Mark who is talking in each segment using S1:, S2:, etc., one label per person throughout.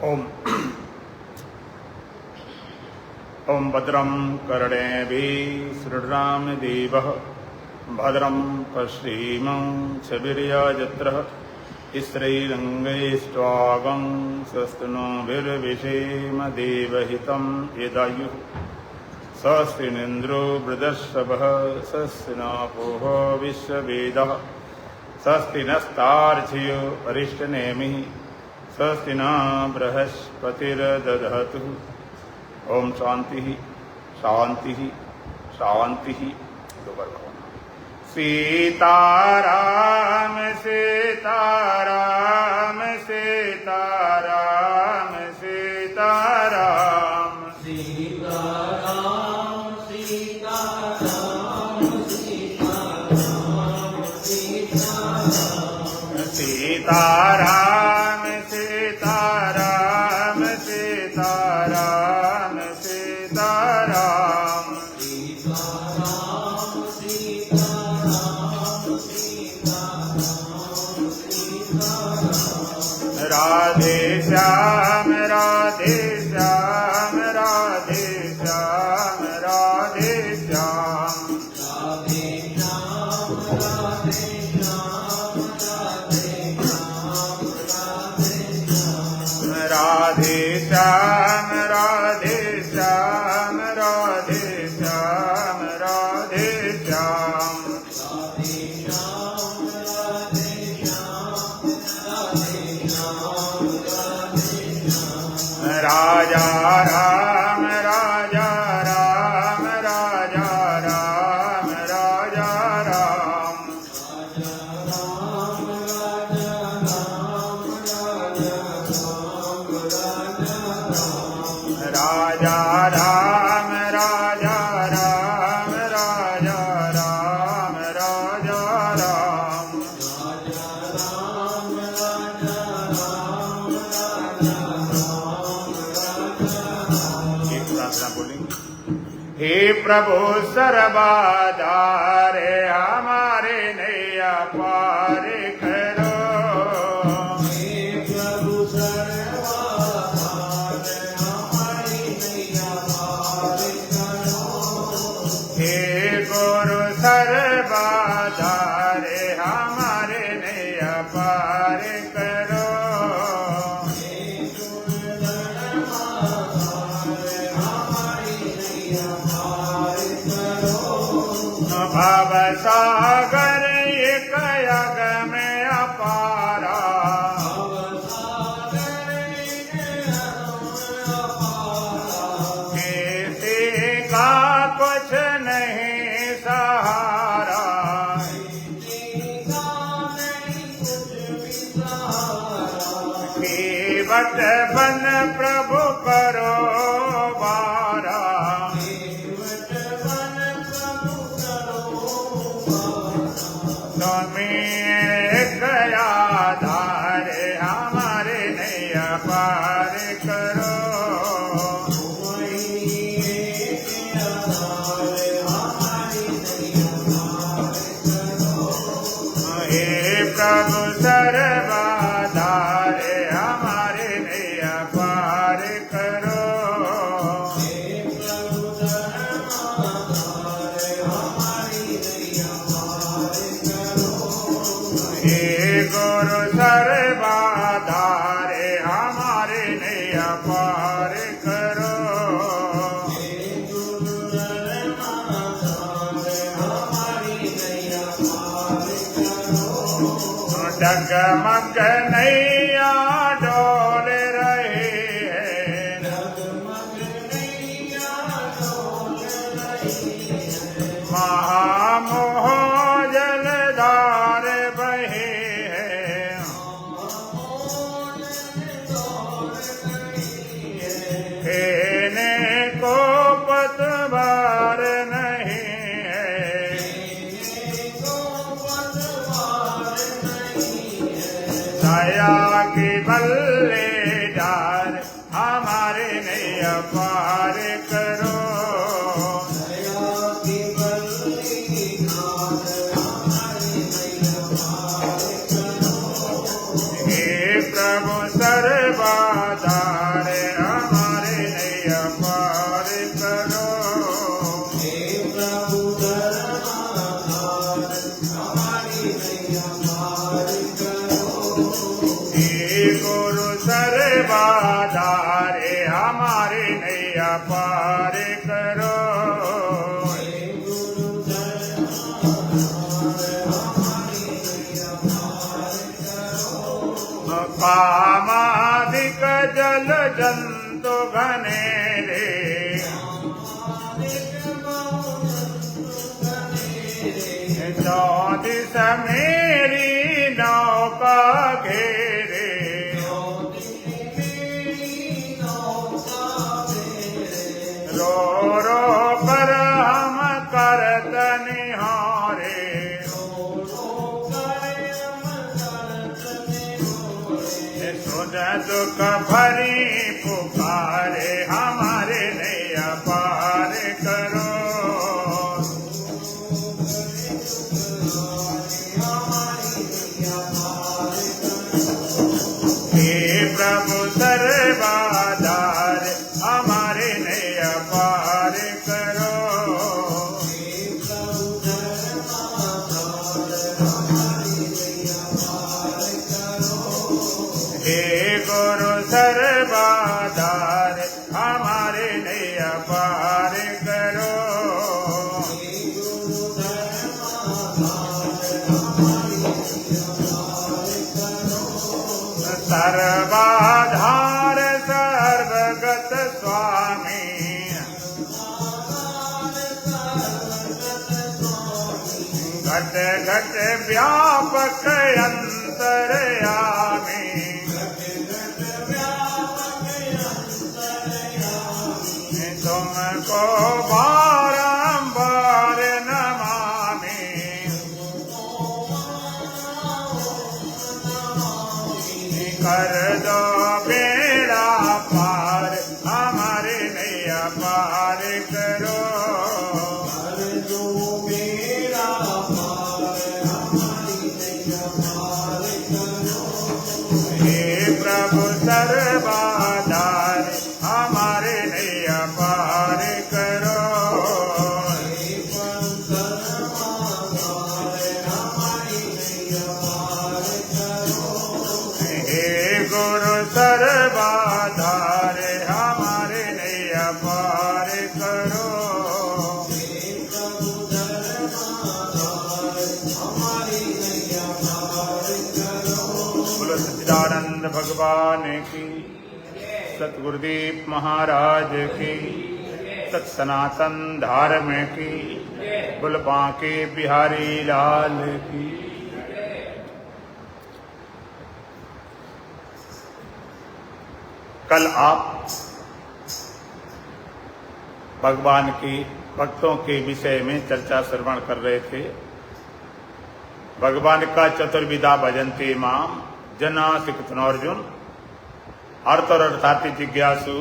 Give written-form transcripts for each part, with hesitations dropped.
S1: ओम ओम भद्रं कर्णेभिः शृणुयाम देवः भद्रं पश्येमाक्षभिर्यजत्रः स्त्रीरङ्गैस्त्वागं स्वस्तिनोभिर्विषेम देवहितं यदायुः स्वस्ति निन्द्रो वृधश्रवः स्वस्ति नः विश्ववेदः स्वस्ति नस्तार्क्ष्यो अरिष्टनेमिः स्वस्ति न बृहस्पतिर्दधातु। ओम शांति शांति शांति। सीताराम सीताराम सीताराम सीताराम
S2: सीताराम सीताराम सीताराम सीताराम
S1: सीताराम सीताराम सीताराम सीताराम राधे श्याम राधे श्याम राधे श्याम राधे श्याम राधे श्याम राधे श्याम राधे श्याम राधे श्याम राजा राम राजा राम राजा राम राजा राम राजा राम राजा राम राजा राम राजा राम एक प्रार्थना बोलेंगे। हे प्रभु सर्वदारे हमारे नैया पार करो। हे गुरु सर्वदारे हमारे नैया पार करो। भव सागर एक यग में अपारा। किसी का कुछ नहीं सहारा। केवट बन प्रभु करो बारा। गया धारे हमारे नैया पार करो। हे प्रभु सर्वदारे हमारे नैया पार करो। हे गुरु सर्वदारे हमारे नैया पार करो। डगमग नैया डोल रही है। महामोह जलधार बहे है। कहने को पतवार नहीं है। दया मेरी नौका घेरे, रो रो कर हम करत निहारे, सुन दुख भरी पुकारे, हमारे नैया पार करो। हे प्रभु सर्वाधार, हमारे नैया पार करो। हे गुरु सर्वाधार, हमारे नैया पार करो। सर्वाधार सर्वगत स्वामी, घट घट व्यापक अंतर्यामी, तुमको बारंबार नमामि, कर दो बेड़ा पार, हमारे नैया पार करो। कर दो बेड़ा पार, हमारी नैया पार करो। हे प्रभु सर्वाधार, हमारे नैया पार करो। सर्वाधार, हमारे नैया पार करो। बोलो सच्चिदानंद भगवान की, सतगुरुदेव महाराज की, सत सनातन धर्म की, बोल बांके बिहारी लाल की। कल आप भगवान की भक्तों के विषय में चर्चा श्रवण कर रहे थे। भगवान का चतुर्विधा भजन्ते माम जना सिकतनोर्जुन, अर्थ और अर्थात जिज्ञासु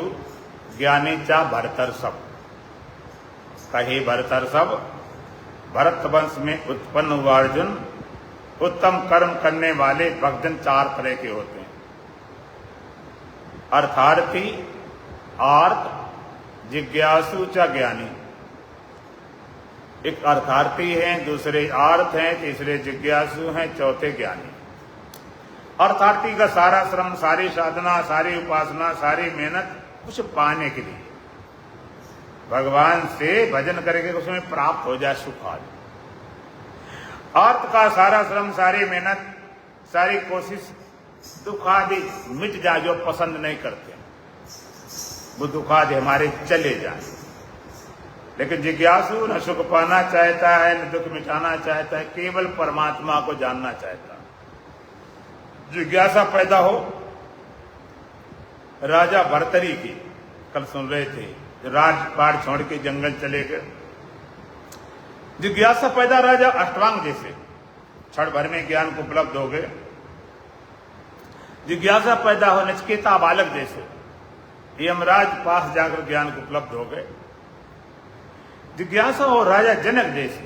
S1: ज्ञानी चा भरतर सब। कहे भरतर सब, भरत वंश में उत्पन्न हुआ अर्जुन, उत्तम कर्म करने वाले भक्तजन चार तरह के होते हैं। अर्थार्थी, आर्त, जिज्ञासु च ज्ञानी। एक अर्थार्थी हैं, दूसरे आर्त हैं, तीसरे जिज्ञासु हैं, चौथे ज्ञानी। अर्थार्थी का सारा श्रम, सारी साधना, सारी उपासना, सारी मेहनत कुछ पाने के लिए, भगवान से भजन करके उसमें प्राप्त हो जाए सुख आदि। आर्त का सारा श्रम, सारी मेहनत, सारी कोशिश दुख आदि मिट जाए, जो पसंद नहीं करते वो दुख आदि हमारे चले जाए। लेकिन जिज्ञासु न सुख पाना चाहता है, न दुख मिटाना चाहता है, केवल परमात्मा को जानना चाहता है। जिज्ञासा पैदा हो। राजा भर्तरी की कल सुन रहे थे, राजपाट छोड़ के जंगल चले गए। जिज्ञासा पैदा राजा अष्टांग जैसे क्षण भर में ज्ञान को उपलब्ध हो गए। जिज्ञासा पैदा हो नचिकेता बालक जैसे, यमराज पास जाकर ज्ञान को उपलब्ध हो गए। जिज्ञासा हो राजा जनक जैसे,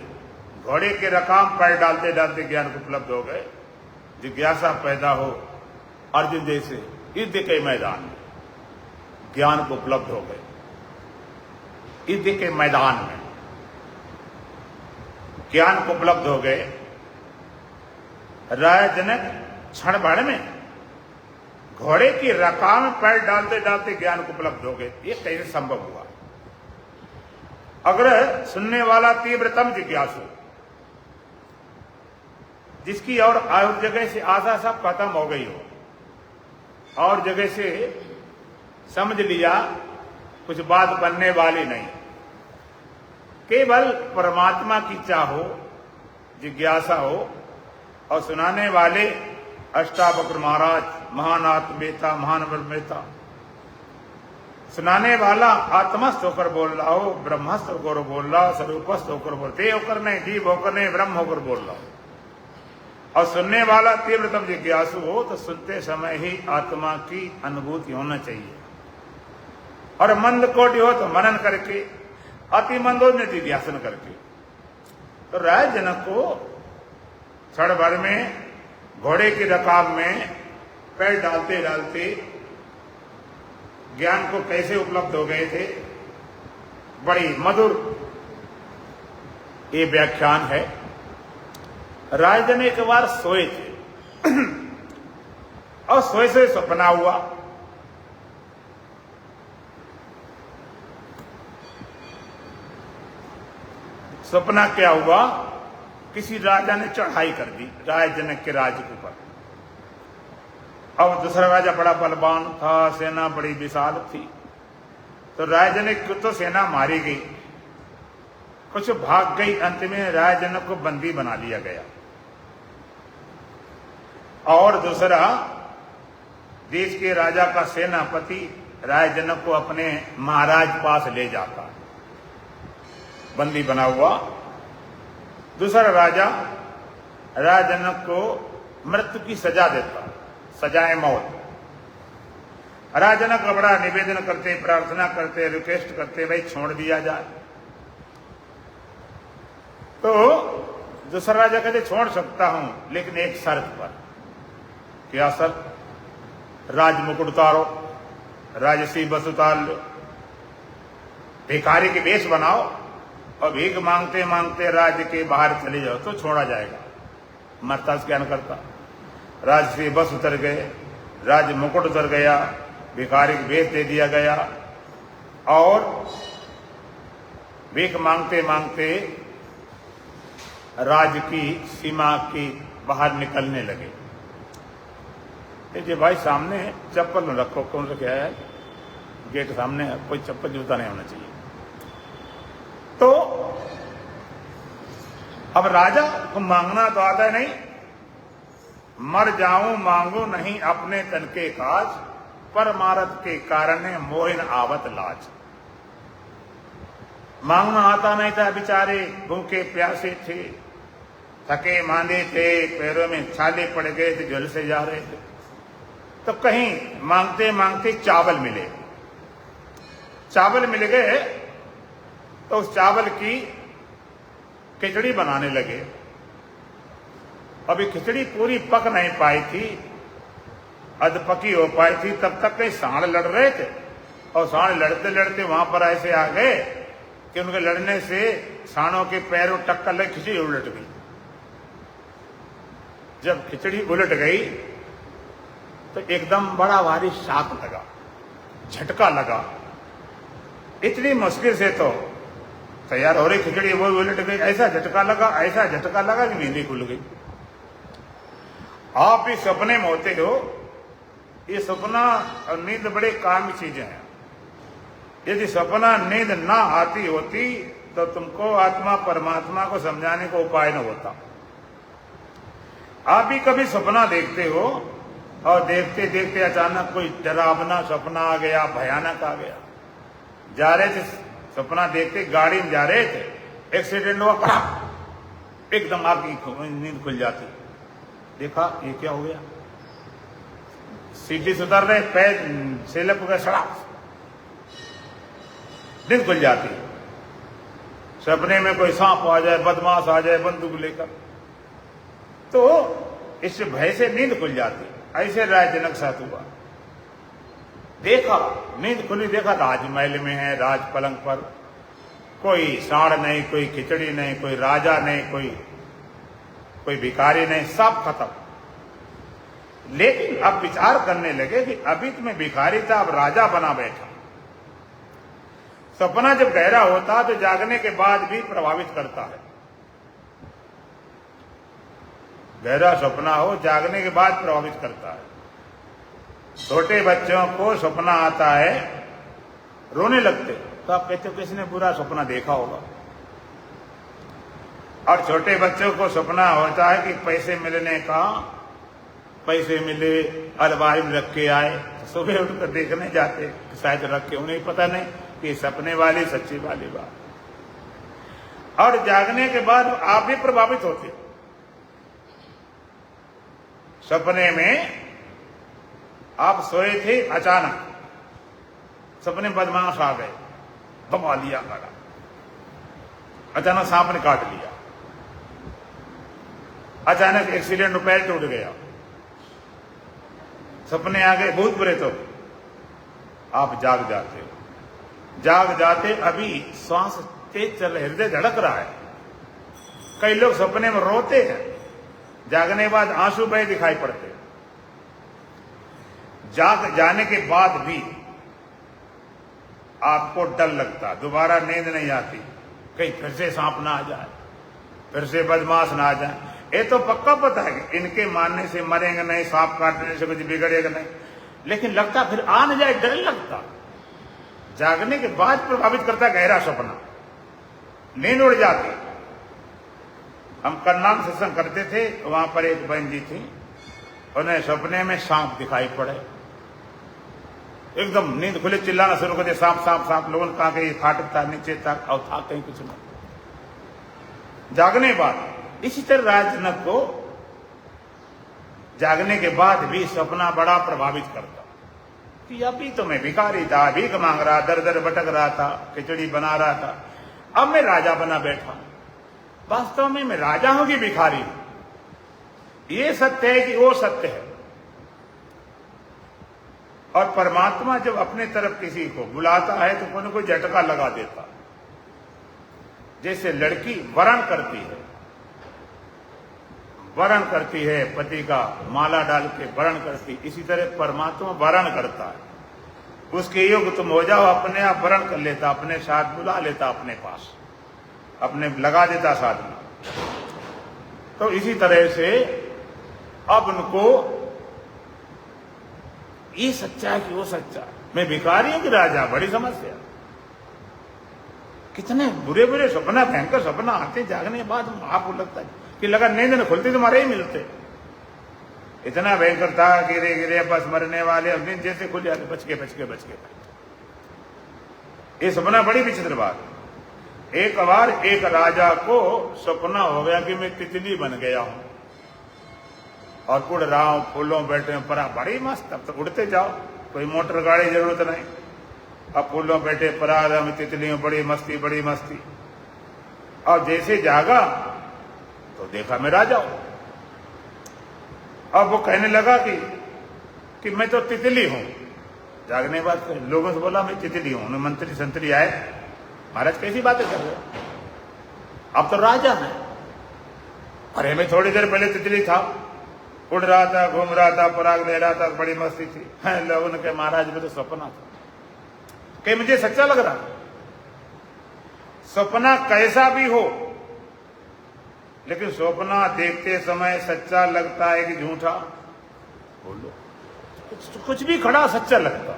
S1: घोड़े के रकाम पैर डालते डालते ज्ञान को उपलब्ध हो गए। जिज्ञासा पैदा हो अर्जुन जैसे, युद्ध के मैदान में ज्ञान को उपलब्ध हो गए। युद्ध के मैदान में ज्ञान को उपलब्ध हो गए। राजा जनक क्षण भर में घोड़े की रकाम में पैर डालते डालते ज्ञान को उपलब्ध हो गए। ये कैसे संभव हुआ? अगर सुनने वाला तीव्रतम जिज्ञासु, जिसकी और जगह से आशा सब खत्म हो गई हो, और जगह से समझ लिया कुछ बात बनने वाली नहीं, केवल परमात्मा की चाह हो, जिज्ञासा हो, और सुनाने वाले अष्टावक्र महाराज, महान आत्मवेता, महान ब्रह्मवेता। सुनाने वाला आत्मस्थ होकर बोल रहा हो, ब्रह्मस्थ होकर बोल रहा हो, स्वरूपस्थ होकर बोल, देव होकर नहीं, जीव होकर नहीं, ब्रह्म होकर बोल रहा हो। और सुनने वाला तीव्रतम जिज्ञासु हो तो सुनते समय ही आत्मा की अनुभूति होना चाहिए। और मंद कोटि हो तो मनन करके, अति मंद हो निधिध्यासन करके। तो राय जनक को क्षण भर में घोड़े की रकाब में पैर डालते डालते ज्ञान को कैसे उपलब्ध हो गए थे, बड़ी मधुर ये व्याख्यान है। राजन एक बार सोए थे और सोए से सपना हुआ। सपना क्या हुआ, किसी राजा ने चढ़ाई कर दी राय जनक के राज्य के ऊपर। अब दूसरा राजा बड़ा बलवान था, सेना बड़ी विशाल थी, तो राय जनक की तो सेना मारी गई, कुछ भाग गई। अंत में राय जनक को बंदी बना लिया गया। और दूसरा देश के राजा का सेनापति राय जनक को अपने महाराज पास ले जाता, बंदी बना हुआ। दूसरा राजा राय जनक को मृत्यु की सजा देता, सजाए मौत। राय जनक का बड़ा निवेदन करते, प्रार्थना करते, रिक्वेस्ट करते, भाई छोड़ दिया जाए। तो दूसरा राजा कहते छोड़ सकता हूं, लेकिन एक शर्त पर। क्या शर्त? राज मुकुट उतारो, राजसी बस उतार लो, भिखारी के वेश बनाओ और भीख मांगते मांगते राज्य के बाहर चले जाओ तो छोड़ा जाएगा। मरता ज्ञान करता। राजसी बस उतर गए, राज मुकुट उतर गया, भिखारी के वेश दे दिया गया और भीख मांगते मांगते राज्य की सीमा के बाहर निकलने लगे। जी भाई सामने चप्पल न रखो, कौन रखा है? गेट सामने है, कोई चप्पल जूता नहीं होना चाहिए। तो अब राजा को मांगना तो आता नहीं। मर जाऊं मांगू नहीं अपने तन के काज, परमारथ के कारण मोहिन आवत लाज। मांगना आता नहीं था, बेचारे भूखे प्यासे थे, थके मांदे थे, पैरों में छाले पड़ गए थे, जल से जा रहे थे। तो कहीं मांगते मांगते चावल मिले। चावल मिल गए तो उस चावल की खिचड़ी बनाने लगे। अभी खिचड़ी पूरी पक नहीं पाई थी, अधपकी हो पाई थी, तब तक कई सांड लड़ रहे थे। और सांड लड़ते लड़ते वहां पर ऐसे आ गए कि उनके लड़ने से सांडों के पैरों टक्कर लग, खिचड़ी उलट गई। जब खिचड़ी उलट गई तो एकदम बड़ा भारी शाक लगा, झटका लगा। इतनी मुश्किल से तो तैयार हो रही खिचड़ी वो उलट गई। ऐसा झटका लगा, ऐसा झटका लगा कि नींद खुल गई। आप भी सपने में होते हो, ये सपना और नींद बड़े काम की चीजें हैं। यदि सपना नींद ना आती होती तो तुमको आत्मा परमात्मा को समझाने का उपाय न होता। आप भी कभी सपना देखते हो और देखते देखते अचानक कोई डरावना सपना आ गया, भयानक आ गया। जा रहे थे, सपना देखते गाड़ी में जा रहे थे, एक्सीडेंट हुआ, कड़ाक, एकदम आपकी नींद खुल जाती। देखा ये क्या हो गया, सीढ़ी से उतर रहे, पैर स्लिप हो गया, सड़क, नींद खुल जाती। सपने में कोई सांप आ जाए, बदमाश आ जाए बंदूक लेकर, तो इस भय से नींद खुल जाती। ऐसे राय जनक साथ हुआ। देखा नींद खुली, देखा राजमहल में है, राज पलंग पर कोई सांड नहीं, कोई खिचड़ी नहीं, कोई राजा नहीं, कोई भिखारी नहीं, सब खत्म। लेकिन अब विचार करने लगे कि अभी तो मैं भिखारी था, अब राजा बना बैठा। सपना जब गहरा होता तो जागने के बाद भी प्रभावित करता है। गहरा सपना हो, जागने के बाद प्रभावित करता है। छोटे बच्चों को सपना आता है, रोने लगते, तो आप कहते हो किसने बुरा सपना देखा होगा। और छोटे बच्चों को सपना होता है कि पैसे मिलने का, पैसे मिले, अलमारी में रख के आए, तो सुबह उठकर देखने जाते, शायद रख के, उन्हें पता नहीं कि सपने वाली सच्ची वाली बात। और जागने के बाद आप भी प्रभावित होते। सपने में आप सोए थे, अचानक सपने बदमाश आ गए, दबा लिया गला, अचानक सांप ने काट लिया, अचानक एक्सीडेंट में पैर टूट गया, सपने आ गए भूत प्रेत हो, आप जाग जाते हो। जाग जाते अभी श्वास तेज चल रहा है, हृदय धड़क रहा है। कई लोग सपने में रोते हैं, जागने के बाद आंसू बहे दिखाई पड़ते हैं। जाग जाने के बाद भी आपको डर लगता, दोबारा नींद नहीं आती, कहीं फिर से सांप ना आ जाए, फिर से बदमाश ना आ जाए। ये तो पक्का पता है कि इनके मारने से मरेंगे नहीं, सांप काटने से कुछ बिगड़ेगा नहीं, लेकिन लगता फिर आ न जाए, डर लगता। जागने के बाद प्रभावित करता गहरा सपना, नींद उड़ जाती। हम करनाल सत्संग करते थे, वहां पर एक बहन जी थी, उन्हें सपने में सांप दिखाई पड़े, एकदम नींद खुले चिल्लाना शुरू कर दिया, सांप सांप सांप। लोगों ने कहा कि ये फाटक था, नीचे था, और था कहीं कुछ नहीं। जागने बाद इसी तरह राजनक को जागने के बाद भी सपना बड़ा प्रभावित करता कि अभी तो मैं भिखारी था, भीख मांग रहा, दर दर भटक रहा था, खिचड़ी बना रहा था, अब मैं राजा बना बैठा। वास्तव में मैं राजा हूं कि भिखारी हूं, ये सत्य है कि वो सत्य है। और परमात्मा जब अपने तरफ किसी को बुलाता है तो कोई न कोई झटका लगा देता। जैसे लड़की वरण करती है, वरण करती है, पति का माला डाल के वरण करती, इसी तरह परमात्मा वरण करता है। उसके योग तुम हो जाओ, अपने आप वरण कर लेता, अपने साथ बुला लेता, अपने पास अपने लगा देता साधना। तो इसी तरह से अब उनको ये सच्चा है कि वो सच्चा, मैं भिखारी हूं कि राजा, बड़ी समस्या। कितने बुरे बुरे सपना, भयंकर सपना आते जागने के बाद आपको लगता है कि लगा नींद न खुलती तुम्हारे ही मिलते। इतना भयंकर था, गिरे गिरे बस मरने वाले, अब नींद जैसे खुल जाते, बच के बच के बच के। ये सपना बड़ी विचित्र बात। एक बार एक राजा को सपना हो गया कि मैं तितली बन गया हूं और उड़ रहा हूं, फूलों बैठे हूं, परा बड़ी मस्त। अब तो उड़ते जाओ, कोई मोटर गाड़ी जरूरत नहीं, अब फूलों बैठे परा में तितली हूं, बड़ी मस्ती बड़ी मस्ती। और जैसे जागा तो देखा मैं राजा हूं। अब वो कहने लगा कि मैं तो तितली हूं। जागने के बाद लोगों से बोला मैं तितली हूं। मंत्री संतरी आए, महाराज कैसी बातें कर रहे हो, अब तो राजा है। अरे मैं थोड़ी देर पहले तितली था, उड़ रहा था, घूम रहा था, पराग ले रहा था, बड़ी मस्ती थी। लोगों ने कहा महाराज में तो सपना था, कि मुझे सच्चा लग रहा। सपना कैसा भी हो, लेकिन सपना देखते समय सच्चा लगता है कि झूठा, बोलो कुछ भी खड़ा सच्चा लगता।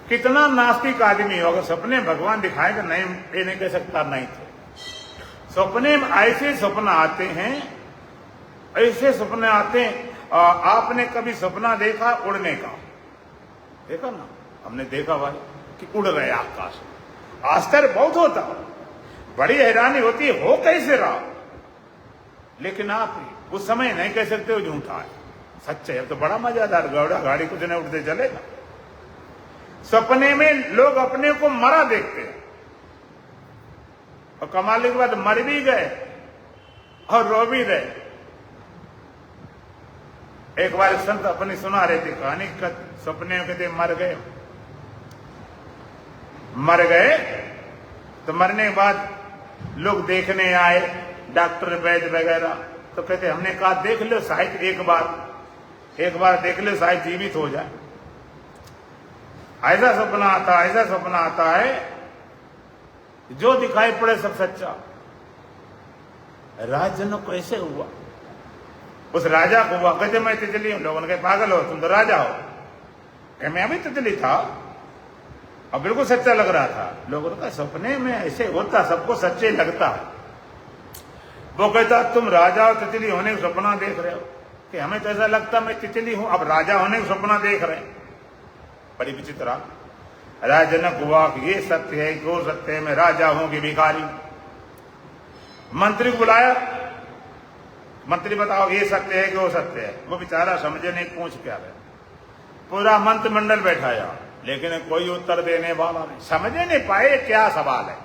S1: कितना नास्तिक आदमी हो, अगर सपने भगवान दिखाएगा नहीं, ये नहीं कह सकता नहीं थे। सपने में ऐसे सपना आते हैं, ऐसे सपने आते हैं। आपने कभी सपना देखा उड़ने का? देखा ना, हमने देखा भाई कि उड़ रहे आकाश, आश्चर्य बहुत होता, बड़ी हैरानी होती है हो कैसे रहा। लेकिन आप उस समय नहीं कह सकते हो झूठा है, सच्चा है। तो बड़ा मजादार, गौड़ा गाड़ी कुछ नहीं उड़ते चलेगा। सपने में लोग अपने को मरा देखते हैं, और कमाल के बाद मर भी गए और रो भी रहे। एक बार संत अपनी सुना रहे थे कहानी, सपने में कहते मर गए तो मरने के बाद लोग देखने आए, डॉक्टर वैद्य वगैरह, तो कहते हमने कहा देख लो शायद एक बार देख लो शायद जीवित हो जाए। ऐसा सपना आता है जो दिखाई पड़े सब सच्चा। राजजनों को ऐसे हुआ, उस राजा को हुआ, कहते मैं तितली हूं। लोगों ने कहा पागल हो तुम तो राजा हो। कह मैं अभी तितली था और बिल्कुल सच्चा लग रहा था। लोगों ने कहा सपने में ऐसे होता, सबको सच्चे लगता है। वो कहता तुम राजा और तितली होने का सपना देख रहे हो, कि हमें तो ऐसा लगता मैं तितली हूं, अब राजा होने का सपना देख रहे हैं। बड़ी विचित्र। राजा जनक हुआ कि ये सत्य है कि वो सत्य है, मैं राजा हूं कि भिखारी। मंत्री को बुलाया, मंत्री बताओ ये सत्य है कि वो सत्य है। वो बेचारा समझे नहीं, पूछ क्या रहे। पूरा मंत्रिमंडल बैठाया, लेकिन कोई उत्तर देने वाला नहीं, समझे नहीं पाए क्या सवाल है।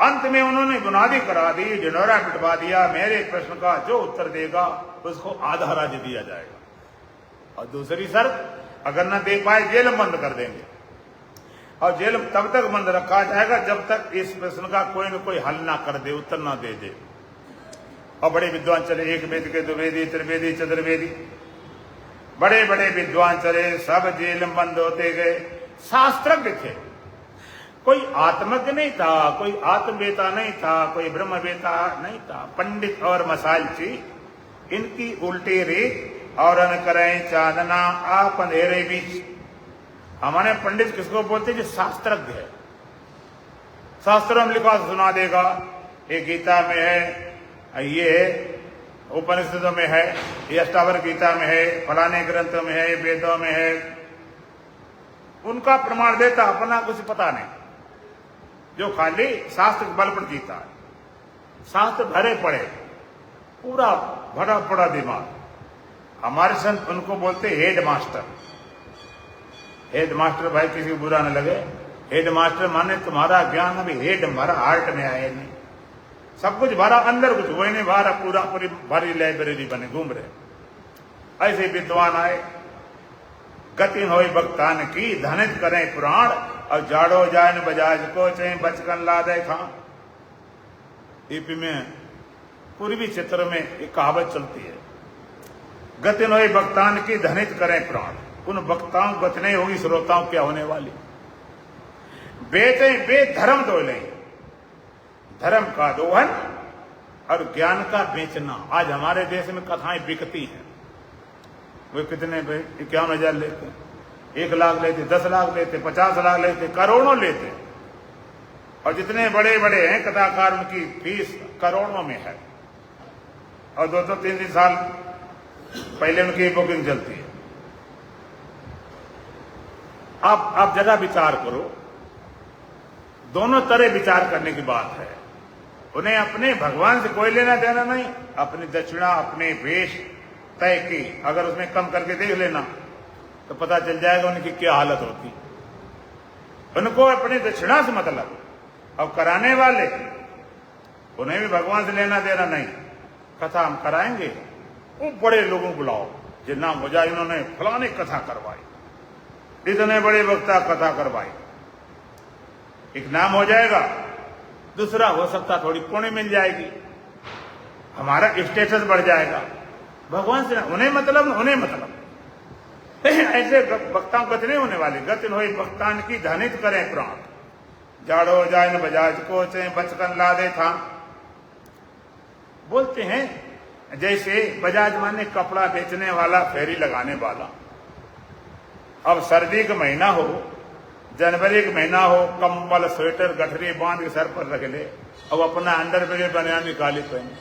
S1: अंत में उन्होंने बुनियादी करा दी, ढिंढोरा पिटवा दिया, मेरे प्रश्न का जो उत्तर देगा उसको आधा राज्य दिया जाएगा, और दूसरी शर्त अगर न दे पाए जेल में बंद कर देंगे, और जेल में तब तक बंद रखा जाएगा जब तक इस प्रश्न का कोई न कोई हल ना कर दे, उत्तर ना दे दे। और बड़े विद्वान चले, एक वेद के द्विवेदी, त्रिवेदी, चतुर्वेदी, बड़े बड़े विद्वान चले, सब जेल में बंद होते गए। शास्त्रज्ञ थे, कोई आत्मज्ञ नहीं था, कोई आत्मवेता नहीं था, कोई ब्रह्मवेता नहीं था। पंडित और मसालची इनकी उल्टी रीत और न करें चांदना आप अंधेरे बीच। हमारे पंडित किसको बोलते हैं? जो शास्त्रज्ञ है, शास्त्रों में लिखा सुना देगा, ये गीता में है, ये उपनिषदों में है, ये अष्टावक्र गीता में है, फलाने ग्रंथों में है, वेदों में है। उनका प्रमाण देता, अपना कुछ पता नहीं, जो खाली शास्त्र के बल पर जीता है। शास्त्र भरे पड़े, पूरा भरा पड़ा दिमाग। हमारे संत उनको बोलते हेड मास्टर। हेड मास्टर भाई किसी को बुरा न लगे, हेड मास्टर माने तुम्हारा ज्ञान अभी हेड हमारा हार्ट में आया नहीं, सब कुछ भरा अंदर, कुछ वही नहीं भरा, पूरा पूरी भरी लाइब्रेरी बने घूम रहे। ऐसे विद्वान आए, गति होई भक्तान की धनित करें पुराण, और जाड़ो जान बजाज को चाहे बचकन ला दे खां। यूपी में पूर्वी क्षेत्र में एक कहावत चलती है, गति होई भक्तान की धनित करें प्राण। उन वक्ताओं को गति नहीं होगी, श्रोताओं क्या होने वाली। बेचे बेधर्म दो ले, धर्म का दोहन और ज्ञान का बेचना। आज हमारे देश में कथाएं बिकती हैं। वे कितने 51,000 लेते, 1 लाख लेते, 10 लाख लेते, 50 लाख लेते, करोड़ों लेते। और जितने बड़े बड़े हैं कथाकार, उनकी फीस करोड़ों में है, और 2-3 साल पहले उनकी बुकिंग चलती है। आप जरा विचार करो, दोनों तरह विचार करने की बात है। उन्हें अपने भगवान से कोई लेना देना नहीं, अपनी दक्षिणा, अपने वेश तय की, अगर उसमें कम करके देख लेना तो पता चल जाएगा उनकी क्या हालत होती। उनको अपनी दक्षिणा से मतलब, अब कराने वाले उन्हें भी भगवान से लेना देना नहीं। कथा हम कराएंगे, वो बड़े लोगों को बुलाओ, जिन नाम हो जाए इन्होंने फलाने कथा करवाई, इतने बड़े वक्ता कथा करवाई, एक नाम हो जाएगा। दूसरा हो सकता थोड़ी पुण्य मिल जाएगी, हमारा स्टेटस बढ़ जाएगा। भगवान से उन्हें मतलब, उन्हें मतलब ऐसे वक्ताओं गति नहीं होने वाली। गति हुई भक्तान की धनित करें प्राण, जाड़ो जाए न बजाज को चाहे बचकन ला दे था। बोलते हैं जैसे बजाज माने कपड़ा बेचने वाला, फेरी लगाने वाला। अब सर्दी का महीना हो, जनवरी का महीना हो, कंबल स्वेटर गठरी बांध के सर पर रख ले, अब अपना अंडरवेयर बनियान निकाली पहने,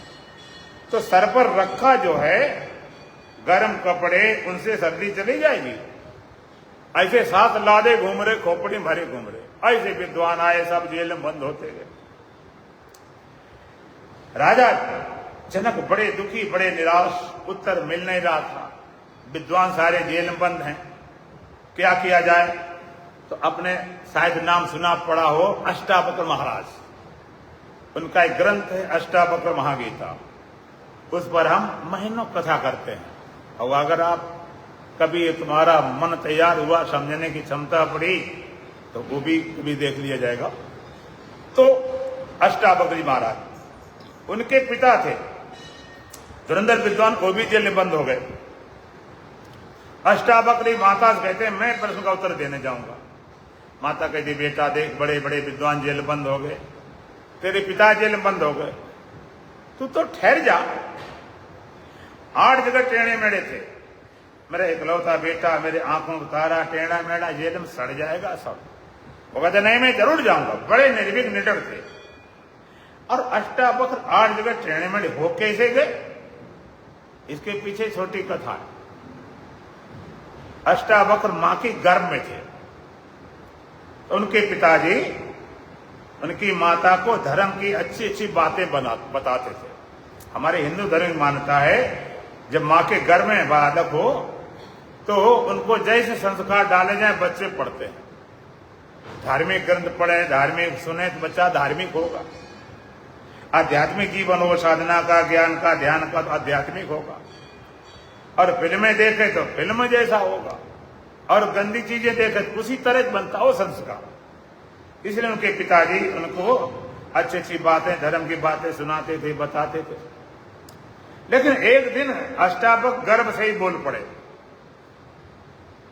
S1: तो सर पर रखा जो है गर्म कपड़े, उनसे सर्दी चली जाएगी। ऐसे साथ लादे घूम रहे, खोपड़ी भरे घूम रहे। ऐसे विद्वान आए, सब जेल में बंद होते गए। राजा जनक बड़े दुखी, बड़े निराश, उत्तर मिल नहीं रहा था। विद्वान सारे जेल में बंद हैं, क्या किया जाए? तो अपने शायद नाम सुना पड़ा हो, अष्टावक्र महाराज, उनका एक ग्रंथ है अष्टावक्र महागीता, उस पर हम महीनों कथा करते हैं। और अगर आप कभी तुम्हारा मन तैयार हुआ, समझने की क्षमता पड़ी, तो वो भी कभी देख लिया जाएगा। तो अष्टावक्र जी महाराज, उनके पिता थे धुरंधर विद्वान, वो भी जेल में बंद हो गए। अष्टावक्र माता से कहते हैं मैं प्रश्न का उत्तर देने जाऊंगा। माता कहती बेटा देख, बड़े बड़े विद्वान जेल बंद हो गए, तेरे पिता जेल में बंद हो गए, तू तो ठहर जा। 8 जगह टेढ़े मेढ़े थे, मेरा इकलौता बेटा, मेरे आंखों का तारा, टेढ़ा मेढ़ा, जेल में सड़ जाएगा सब। वो कहते नहीं मैं जरूर जाऊंगा। बड़े निर्भीक निडर थे। और अष्टावक्र 8 जगह टेढ़े मेढ़े हो कैसे गए, इसके पीछे छोटी कथा है। अष्टावक्र मां की गर्भ में थे, तो उनके पिताजी उनकी माता को धर्म की अच्छी अच्छी बातें बताते थे। हमारे हिंदू धर्म की मान्यता है जब मां के गर्भ में बालक हो तो उनको जैसे संस्कार डाले जाए बच्चे पढ़ते हैं। धार्मिक ग्रंथ पढ़े, धार्मिक सुने तो बच्चा धार्मिक होगा। आध्यात्मिक जीवन हो, साधना का, ज्ञान का, ध्यान का, तो आध्यात्मिक होगा। और फिल्में देखे तो फिल्म जैसा होगा, और गंदी चीजें देखे तो उसी तरह बनता हो संस्कार। इसलिए उनके पिताजी उनको अच्छी अच्छी बातें, धर्म की बातें सुनाते थे, बताते थे। लेकिन एक दिन अष्टावक्र गर्भ से ही बोल पड़े,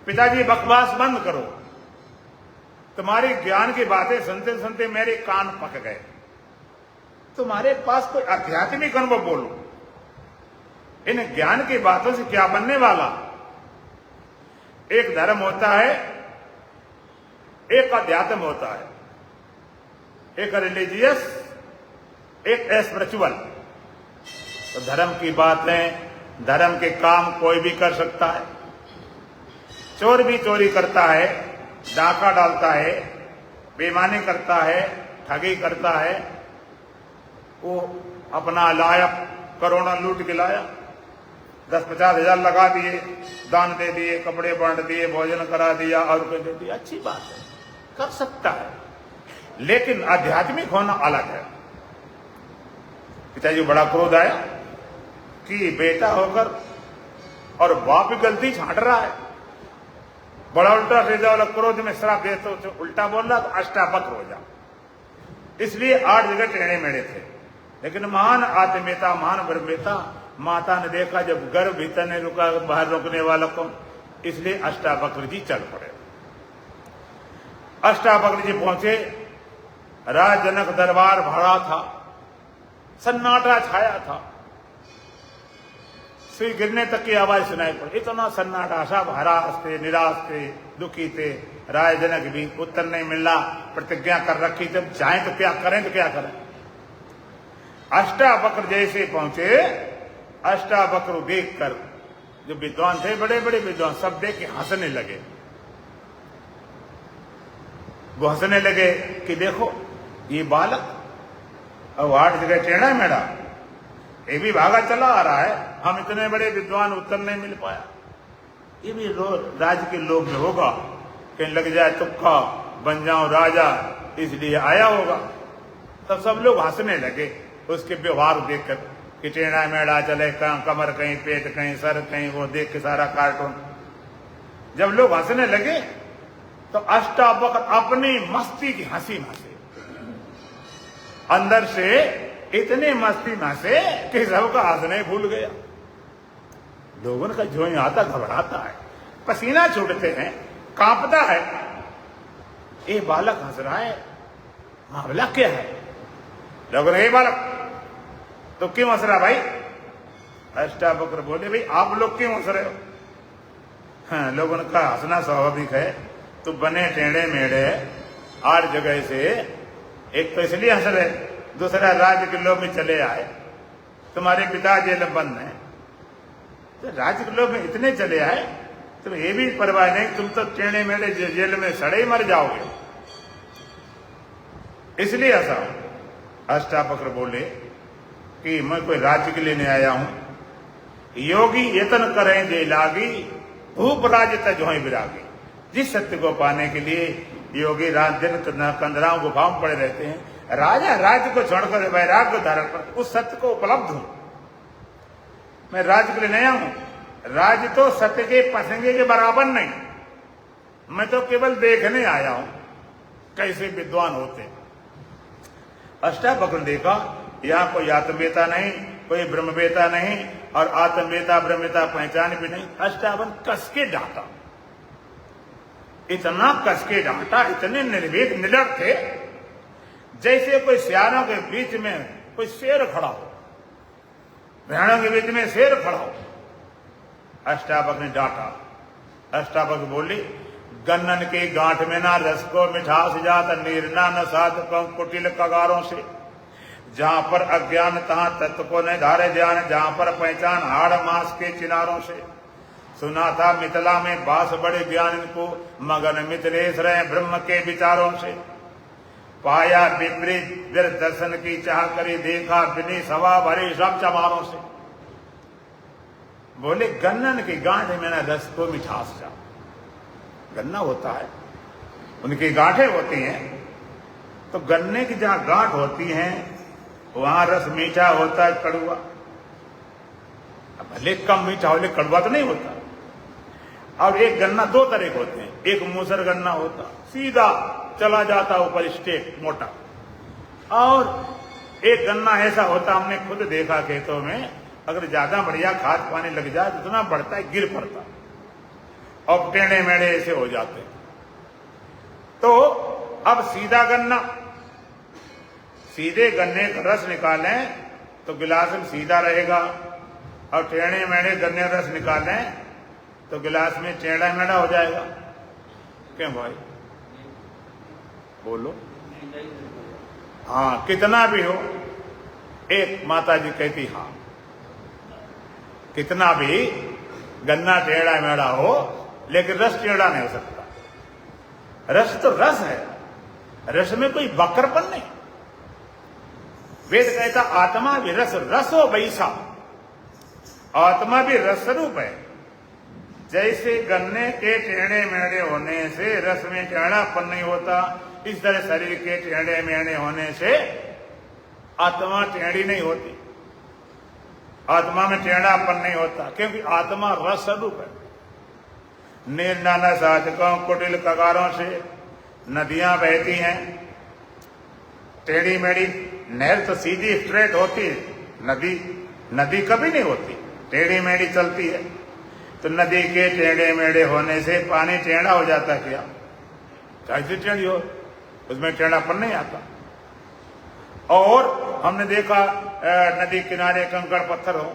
S1: पिताजी बकवास बंद करो, तुम्हारी ज्ञान की बातें सुनते सुनते मेरे कान पक गए, तुम्हारे पास कोई आध्यात्मिक अनुभव बोलो। इन ज्ञान की बातों से क्या बनने वाला। एक धर्म होता है, एक अध्यात्म होता है, एक रिलीजियस, एक स्पिरिचुअल। तो धर्म की बातें, धर्म के काम कोई भी कर सकता है। चोर भी चोरी करता है, डाका डालता है, बेईमानी करता है, ठगी करता है। वो अपना लाया, करोड़ों लूट के लाया, 10-50 हजार लगा दिए, दान दे दिए, कपड़े बांट दिए, भोजन करा दिया और दे दिया। अच्छी बात है, कर सकता है, लेकिन आध्यात्मिक होना अलग है। पिताजी बड़ा क्रोध आया कि बेटा होकर और बाप की गलती छांट रहा है। बड़ा उल्टा सीधा वाला क्रोध में श्राप दे तो उल्टा बोल रहा, तो अष्टावक्र हो जा। इसलिए 8 जगह टेढ़े मेढ़े थे। लेकिन महान आत्मीयता, महान ब्रह्मता माता ने देखा, जब गर्भ भीतर ने रुका, बाहर रोकने वाला कौन, इसलिए अष्टावक्र जी चल पड़े। अष्टावक्र जी पहुंचे, राज जनक दरबार भरा था, सन्नाटा छाया था, सिर गिरने तक की आवाज सुनाई पड़ी। इतना सन्नाटा, सब हरास थे, निराश थे, दुखी थे। राय जनक भी उत्तर नहीं मिला, प्रतिज्ञा कर रखी, जब जाए तो क्या करें, तो क्या करें। अष्टावक्र जैसे पहुंचे, अष्टावक्र देखकर जो विद्वान थे, बड़े बड़े विद्वान, सब देख के हंसने लगे। वो हंसने लगे कि देखो ये बालक अब 8 जगह टेढ़ा मेढ़ा, ये भी भागा चला आ रहा है, हम इतने बड़े विद्वान, उत्तर नहीं मिल पाया। ये भी राज्य के लोग में होगा, कहीं लग जाए तुक्का, बन जाऊं राजा, इसलिए आया होगा। तब सब लोग हंसने लगे उसके व्यवहार देखकर कि टेढ़ा मेढ़ा चले, कमर कहीं, पेट कहीं, सर कहीं, वो देख के सारा कार्टून। जब लोग हंसने लगे तो अष्टावक्र अपनी मस्ती की हंसी हंसे, अंदर से इतनी मस्ती में हंसे कि सबका हंसने भूल गया। लोगों का जो आता घबराता है, पसीना छूटते हैं, कांपता है। ये बालक हंस रहा है, मामला क्या है। लोगों ने, ये बालक तो क्यों हंस रहा भाई। अष्टावक्र बोले, भाई आप लोग क्यों हंस रहे हो। हाँ, लोगों ने कहा हंसना स्वाभाविक है, तो बने टेढ़े मेढ़े 8 जगह से, एक तो इसलिए हंस रहे, दूसरा राज्य के लोग में चले आए, तुम्हारे पिता जेल में बंद है, तो राज्य के लोग में इतने चले आए, तुम ये भी परवाह नहीं, तुम तो टेढ़े मेढ़े जेल में सड़े ही मर जाओगे, इसलिए ऐसा। अष्टावक्र बोले कि मैं कोई राज्य के लिए नहीं आया हूं, योगी यतन करें जे लागी, भूप राज्य तजोई विरागी। जिस सत्य को पाने के लिए योगी रात दिन कंदराओं गुफाओं पड़े रहते हैं, राजा राज्य को छोड़कर वैराग्य धारण कर उस सत्य को उपलब्ध हूं। मैं राज्य के लिए नहीं हूं, राज्य तो सत्य के पसंगे के बराबर नहीं, मैं तो केवल देखने आया हूं कैसे विद्वान होते। अष्टावक्र ने देखा यहां कोई आत्मवेता नहीं, कोई ब्रह्मवेता नहीं, और आत्मवेता ब्रह्मवेता पहचान भी नहीं। अष्टावक्र कस के डांटा, इतना कस के डांटा, इतने निर्भीक निडर थे, जैसे कोई सियारों के बीच में कोई शेर खड़ा हो, भेड़ों के बीच में शेर खड़ा हो। अष्टावक्र ने डांटा। अष्टावक्र बोली, गन्नन की गांठ में ना रस को मिठास जात, नीरना न साध कुटिल कगारों से, जहां पर अज्ञान तहां तत्व को न धारे ध्यान, जहां पर पहचान हाड़ मास के चिनारों से। सुना था मिथिला में बास बड़े ज्ञान इनको, मगन मिथिलेश रहे ब्रह्म के विचारों से। पाया विपरीत वीर दर्शन की चाह करी, देखा बिनी सवा भरे सब चमारों से। बोले गन्नन की गांठ में ना रस को मिठास जा। गन्ना होता है, उनकी गांठें होती हैं, तो गन्ने की जहां गांठ होती हैं वहां रस मीठा होता है, कड़वा। भले कम मीठा हो, लेकिन कड़वा तो नहीं होता। और एक गन्ना दो तरह के होते हैं, एक मूसर गन्ना होता सीधा चला जाता ऊपर स्टेट मोटा, और एक गन्ना ऐसा होता हमने खुद देखा खेतों में, अगर ज्यादा बढ़िया खाद पानी लग जाए जितना बढ़ता है गिर पड़ता और टेढ़े मेढ़े ऐसे हो जाते। तो अब सीधा गन्ना, सीधे गन्ने का रस निकालें तो गिलास में सीधा रहेगा, और टेढ़े मेढ़े गन्ने का रस निकालें तो गिलास में टेढ़ा मेढ़ा हो जाएगा। क्यों भाई बोलो? हाँ, कितना भी हो। एक माता जी कहती हाँ, कितना भी गन्ना टेढ़ा मेढ़ा हो लेकिन रस टेढ़ा नहीं हो सकता। रस तो रस है, रस में कोई बकरपन नहीं। वेद कहता आत्मा भी रस रसो वैसा, आत्मा भी रस स्वरूप है। जैसे गन्ने के टेढ़े मेढ़े होने से रस में टेढ़ापन नहीं होता, इस तरह शरीर के टेढ़े मेढ़े होने से आत्मा टेढ़ी नहीं होती, आत्मा में टेढ़ापन नहीं होता, क्योंकि आत्मा रस स्वरूप है। निर्नाना साधकों कुटिल कगारों से नदियां बहती हैं, टेढ़ी मेढ़ी। नहर तो सीधी स्ट्रेट होती है, नदी कभी नहीं होती, टेढ़ी मेढ़ी चलती है। तो नदी के टेढ़े मेढ़े होने से पानी टेढ़ा हो जाता क्या? कैसे टेढ़ी हो, उसमें टेढ़ापन नहीं आता। और हमने देखा नदी किनारे कंकड़ पत्थर हो,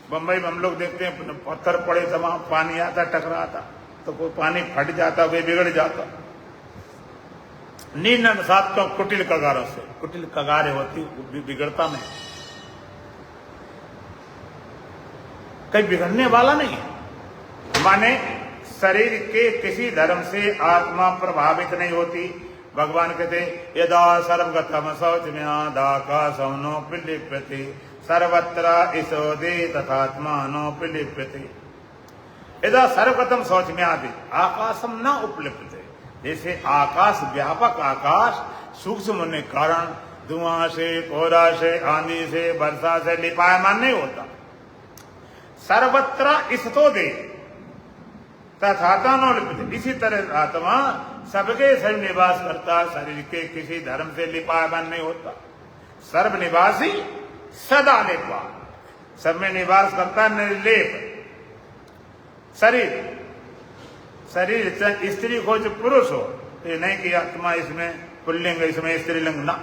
S1: बंबई में हम लोग देखते हैं पत्थर पड़े तमाम, पानी आता टकराता तो कोई पानी फट जाता, कोई बिगड़ जाता। नीन सात तो कुटिल कगारों से, कुटिल कगारें होती, बिगड़ता नहीं, कहीं बिगड़ने वाला नहीं है। माने शरीर के किसी धर्म से आत्मा प्रभावित नहीं होती। भगवान कहते यदा सर्वगतम शौच में आकाशनो पिलिप्यते सर्वत्र इसोदे तथात्मानो पिलिप्यते। यदा सर्वगतम शौच में आदि आकाशम न उपलिप्यते। जैसे आकाश, व्यापक आकाश सूक्ष्म होने के कारण धुआं से, कोहरा से, आंधी से, वर्षा से लिपायमान नहीं होता। सर्वत्र इसतो दे तथात्मा लिप्यते। इसी तरह आत्मा सबके सर्व निवास करता, शरीर के किसी धर्म से लिपायमान नहीं होता। सर्व निवासी सदा लेपा, सब में निवास करता, निर्लेप। शरीर स्त्री हो जो पुरुष हो, ये नहीं कि आत्मा इसमें पुल्लिंग इसमें स्त्रीलिंग, ना।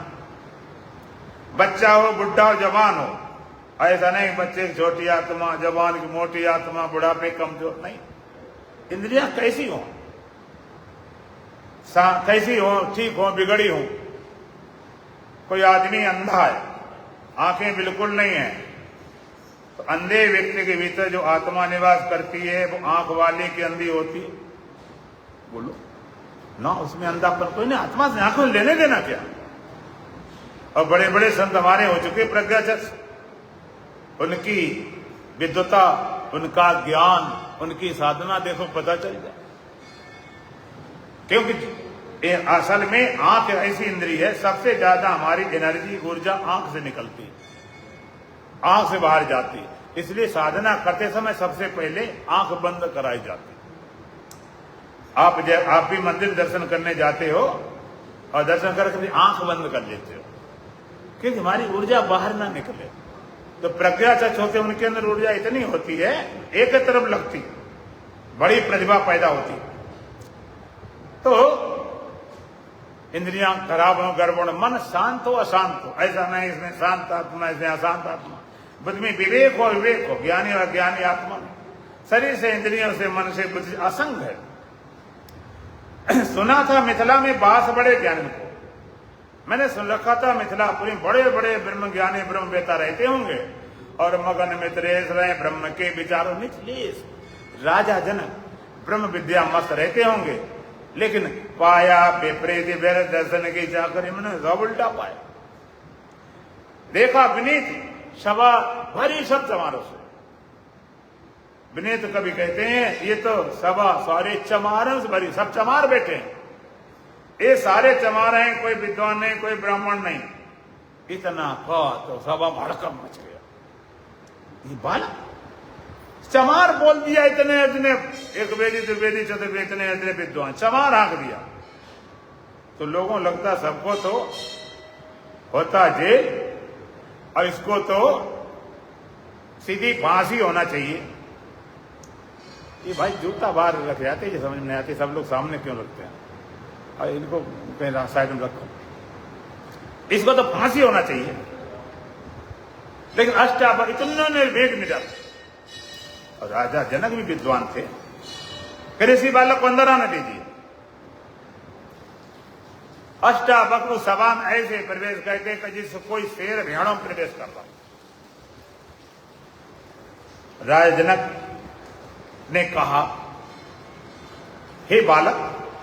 S1: बच्चा हो, बुढ़ा हो, जवान हो, ऐसा नहीं बच्चे की छोटी आत्मा, जवान की मोटी आत्मा, बुढ़ापे कमजोर नहीं। इंद्रियां कैसी हो, कैसी हो, ठीक हो, बिगड़ी हो। कोई आदमी अंधा है, आंखें बिल्कुल नहीं है, तो अंधे व्यक्ति के भीतर जो आत्मा निवास करती है वो आंख वाले की अंधी होती है। बोलो ना, उसमें अंधापन कोई नहीं, आत्मा से आंखों लेने देना क्या। और बड़े बड़े संत हमारे हो चुके प्रज्ञाचक्ष, उनकी विद्वता, उनका ज्ञान, उनकी साधना देखो पता चल जाए। क्योंकि असल में आंख ऐसी इंद्रिय है, सबसे ज्यादा हमारी एनर्जी, ऊर्जा आंख से निकलती है, आंख से बाहर जाती है। इसलिए साधना करते समय सबसे पहले आंख बंद कराई जाती है। आप भी मंदिर दर्शन करने जाते हो और दर्शन करके आंख बंद कर लेते हो, क्योंकि हमारी ऊर्जा बाहर ना निकले। तो प्रज्ञाचक्ष होते उनके अंदर ऊर्जा इतनी होती है, एक तरफ लगती, बड़ी प्रतिभा पैदा होती। तो इंद्रियां खराब हो, गड़बड़, मन शांत हो, अशांत हो, ऐसा नहीं इसमें शांत आत्मा, इसमें अशांत आत्मा। बुद्ध में विवेक हो, विवेक हो, ज्ञानी और अज्ञानी आत्मा में। शरीर से, इंद्रियों से, मन से बुद्धि असंग है। सुना था मिथिला में बास बड़े ज्ञान को, मैंने सुन रखा था मिथिलापुरी बड़े बड़े ब्रह्म ज्ञानी ब्रह्मवेता रहते होंगे और मगन मित्रेश रहे ब्रह्म के विचारों निचलेश। राजा जनक ब्रह्म विद्या मस्त रहते होंगे, लेकिन पाया विपरीत वेद दर्शन की जाकर इन्होंने सब उल्टा पाया। देखा विनीत सभा भरी सब चमारों से। विनीत कवि कहते हैं ये तो सभा सारे चमारों से भरी, सब चमार बैठे हैं, ये सारे चमार हैं, कोई विद्वान नहीं, कोई ब्राह्मण नहीं। इतना कहा तो सभा भड़कम मच गया। ये बालक चमार बोल दिया, इतने इतने एक वेदी द्विवेदी चतुर्वेदी इतने इतने विद्वान, चमार आंक दिया तो लोगों लगता सबको तो होता जेल और इसको तो सीधी फांसी होना चाहिए। ये भाई जूता बाहर रख जाते, ये समझ में नहीं आती, सब लोग सामने क्यों रखते हैं और इनको कहीं साइड में रखो, इसको तो फांसी होना चाहिए। लेकिन अष्टावक्र इतना निर्भीक निडर, और राजा जनक भी विद्वान थे, फिर इसी बालक को अंदर आने दीजिए। अष्टावक्र सभा में ऐसे प्रवेश करके कि जिससे कोई शेर भेड़ों में प्रवेश कर रहा। राजा जनक ने कहा, हे बालक,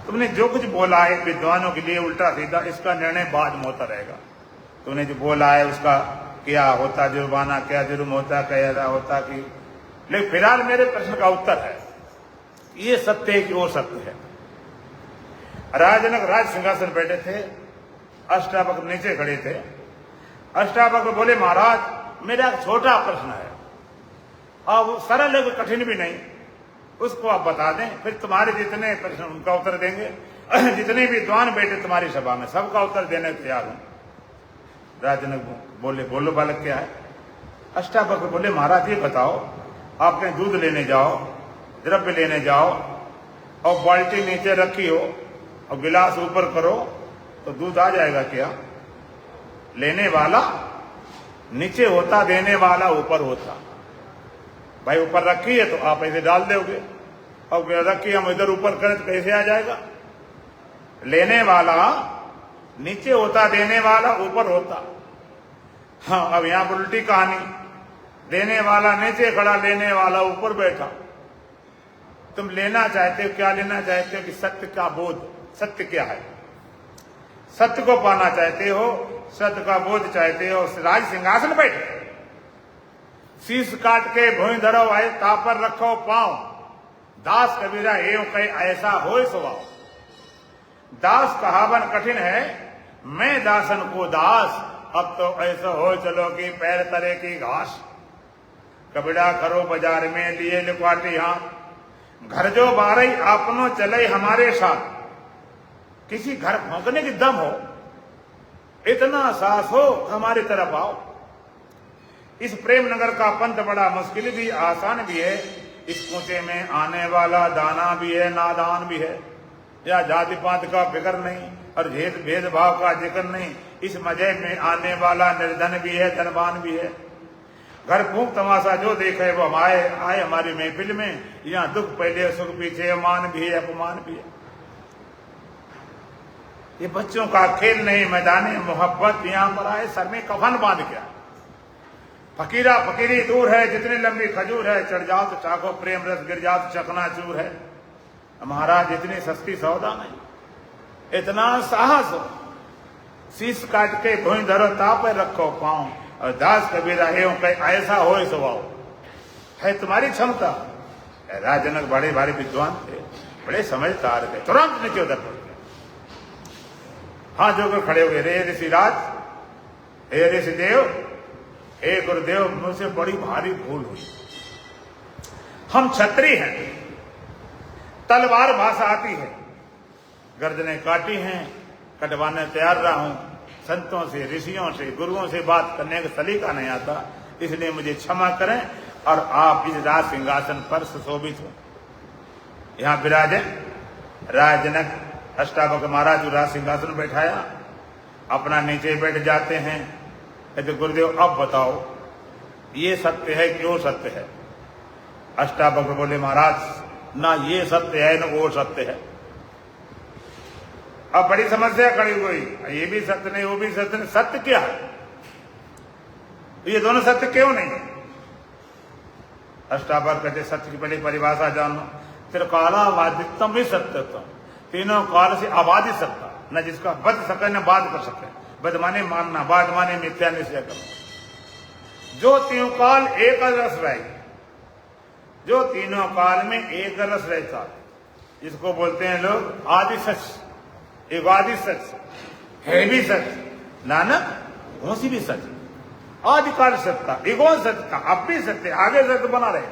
S1: तुमने जो कुछ बोला है विद्वानों के लिए उल्टा सीधा, इसका निर्णय बाद में होता रहेगा। तुमने जो बोला है उसका क्या होता जुर्माना, क्या जुर्म होता, क्या होता कि, लेकिन फिलहाल मेरे प्रश्न का उत्तर है, ये सत्य है कि वो सत्य है। राजा जनक राज सिंहासन बैठे थे, अष्टावक्र नीचे खड़े थे। अष्टावक्र बोले, महाराज मेरा एक छोटा प्रश्न है, अब सरल है, कठिन भी नहीं, उसको आप बता दें, फिर तुम्हारे जितने प्रश्न उनका उत्तर देंगे। जितने विद्वान बैठे तुम्हारी सभा में सबका उत्तर देने को तैयार हूं। राजा जनक बोले, बोलो बालक क्या है। अष्टावक्र बोले, महाराज ये बताओ, आप कहीं दूध लेने जाओ, द्रव्य लेने जाओ और बाल्टी नीचे रखी हो और गिलास ऊपर करो तो दूध आ जाएगा क्या? लेने वाला नीचे होता, देने वाला ऊपर होता। भाई ऊपर रखी है तो आप ऐसे डाल दोगे, और रखी हम इधर ऊपर करें तो कैसे आ जाएगा? लेने वाला नीचे होता, देने वाला ऊपर होता। हाँ, अब यहां पर उल्टी कहानी, देने वाला नीचे खड़ा, लेने वाला ऊपर बैठा। तुम लेना चाहते हो, क्या लेना चाहते हो कि सत्य का बोध, सत्य क्या है, सत्य को पाना चाहते हो, सत्य का बोध चाहते हो। राज सिंहासन बैठे, शीश काट के भूमि धरो आए, तापर रखो पांव, दास कबीरा एवं कहे ऐसा हो स्वभाव। दास कहावन कठिन है, मैं दासन को दास, अब तो ऐसा हो चलो कि पैर तरे की घास। कबीरा करो बाजार में लिए लिखवाटी हाथ, घर जो बारई आपनो चले हमारे साथ। किसी घर भौंकने की दम हो, इतना साहस हो, हमारी तरफ आओ। इस प्रेम नगर का पंथ बड़ा मुश्किल भी आसान भी है, इस कूचे में आने वाला दाना भी है, नादान भी है। या जाति पात का फिक्र नहीं और भेदभाव का जिक्र नहीं, इस मजे में आने वाला निर्धन भी है, धनवान भी है। घर फूंक तमाशा जो देखे वो आए हमारी महफिल में, यहाँ दुख पहले सुख पीछे, मान भी है, अपमान भी है। ये बच्चों का खेल नहीं, मैदान मोहब्बत, यहाँ पर आए सर में कफन बांध गया। फकीरा फकीरी दूर है, जितनी लंबी खजूर है, चढ़ जाओ तो चाको प्रेम रस, गिर जाओ तो चकनाचूर है। महाराज इतनी सस्ती सौदा नहीं, इतना साहस हो, शीश काट के भूमि धरो, ताप रखो पांव, और दास कबीरा एवं कहीं ऐसा हो स्वभाव है तुम्हारी क्षमता। राजनक बड़े भारी विद्वान थे, बड़े समझदार थे, तुरंत नीचे उधर पड़ गए, हाथ जोकर खड़े हो गए। रे ऋषिराज, हे ऋषिदेव, हे गुरुदेव, मुझसे बड़ी भारी भूल हुई। हम क्षत्रिय हैं, तलवार भाषा आती है, गर्दनें काटी हैं, कटवाने तैयार रहा हूं। संतों से, ऋषियों से, गुरुओं से बात करने का सलीका नहीं आता, इसलिए मुझे क्षमा करें और आप इस राज सिंहासन पर सुशोभित हो। यहां विराजे राज जनक अष्टावक्र महाराज जो राज सिंहासन बैठाया, अपना नीचे बैठ जाते हैं। कहते गुरुदेव अब बताओ ये सत्य है कि वो सत्य है? अष्टावक्र बोले महाराज ना ये सत्य है न वो सत्य है। अब बड़ी समस्या खड़ी हुई, ये भी सत्य नहीं वो भी सत्य नहीं, सत्य क्या है? ये दोनों सत्य क्यों नहीं? अष्टावक्र कहते सत्य की पहली परिभाषा जानो, त्रिकालाबाधितम ही सत्यत्म, तीनों काल से अबाधित सत्ता, न जिसका बद सके न बाध कर सके। बद माने मानना, बाध माने मिथ्या निश्चय करना। जो तीनों काल एक रस रहे, जो तीनों काल में एक रस रहता है, इसको बोलते हैं लोग आदि सच। एक आदि सच है भी सच, नानक होशी भी सच, आदिकाल सत्ता, एगोन सत्य, अब भी सत्य, आगे सत्य बना रहे।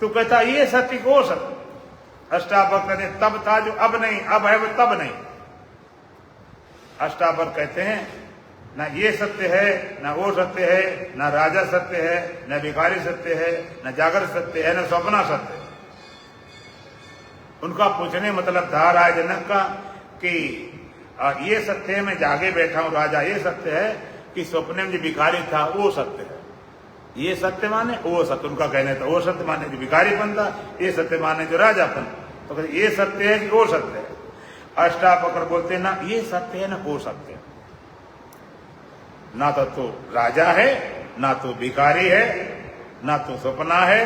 S1: तू कहता ये सत्य को सत्य। अष्टावक्र ने तब था जो अब नहीं, अब है वो तब नहीं। अष्टावक्र कहते हैं ना ये सत्य है, ना वो सत्य है, ना राजा सत्य है, न भिखारी सत्य है, न जागृत सत्य है, न स्वप्ना सत्य है। उनका पूछने मतलब था राज जनक का कि ये सत्य है मैं जागे बैठा हूं राजा, ये सत्य है कि स्वप्न में जो भिखारी था वो सत्य है। ये सत्य माने वो सत्य, उनका कहने था वो सत्य माने जो भिखारीपन था, ये सत्य माने जो राजापन। तो कहते ये सत्य है कि वो सत्य है? अष्टावक्र बोलते ना ये सत्य है ना वो सत्य है। ना तो राजा है, ना तो भिखारी है, ना तो स्वप्ना है,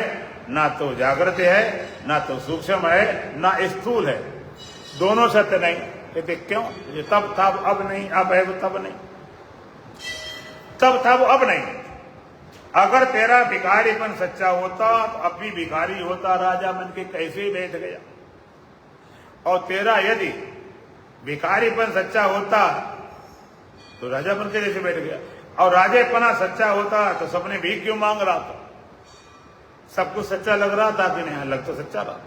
S1: ना तो जागृत है, ना तो सूक्ष्म है, ना स्थूल है। दोनों सत्य नहीं। कहते क्यों? ये तब था अब नहीं, अब है वो तब नहीं, तब था वो अब नहीं। अगर तेरा भिखारीपन सच्चा होता तो अब भी भिखारी होता, राजा मन के कैसे बैठ गया। और तेरा यदि भिखारीपन सच्चा होता तो राजा बन के जैसे बैठ गया, और राजेपना सच्चा होता तो सबने भीख क्यों मांग रहा था? सब कुछ सच्चा लग रहा था कि नहीं? लग तो सच्चा रहा।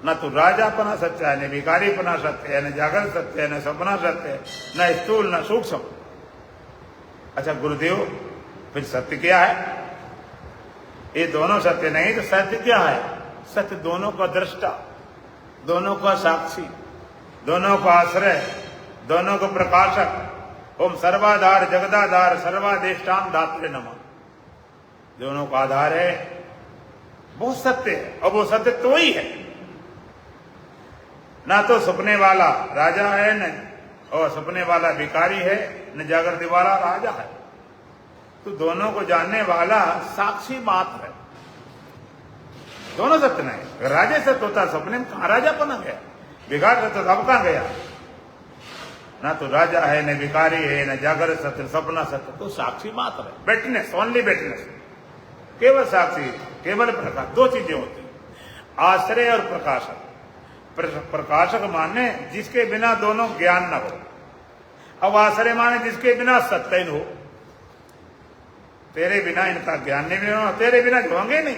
S1: न तो राजापना सच्चा है, न भिखारीपना सत्य है, न जागरण सत्य है, न सपना सत्य है, न स्थूल न सूक्ष्म। अच्छा गुरुदेव फिर सत्य क्या है? ये दोनों सत्य नहीं तो सत्य क्या है? सत्य दोनों का दृष्टा, दोनों का साक्षी, दोनों का आश्रय, दोनों का प्रकाशक। ओम सर्वाधार जगदाधार सर्वादेष्टान दात्रे नमः। दोनों का आधार है, वो सत्य है, और वो सत्य तो ही है। ना तो सपने वाला राजा है, न और सपने वाला भिखारी है, न जागृति वाला राजा है। तो दोनों को जानने वाला साक्षी मात्र है। दोनों सत्य नहीं। राजा सत्य होता सपने में कहां राजा बना गया? भिखारी सत्य अब कहां गया? ना तो राजा है, न भिखारी है, न जागृत सत्य, सपना सत्य, तो साक्षी मात्र है। बेटनेस, ओनली बेटनेस, केवल साक्षी, केवल प्रकाश। दो चीजें होती, आश्रय और प्रकाशक। प्रकाशक माने जिसके बिना दोनों ज्ञान न हो, अब आश्रय माने जिसके बिना सत्य हो। तेरे बिना इनका ज्ञान नहीं होगा, तेरे बिना होंगे नहीं।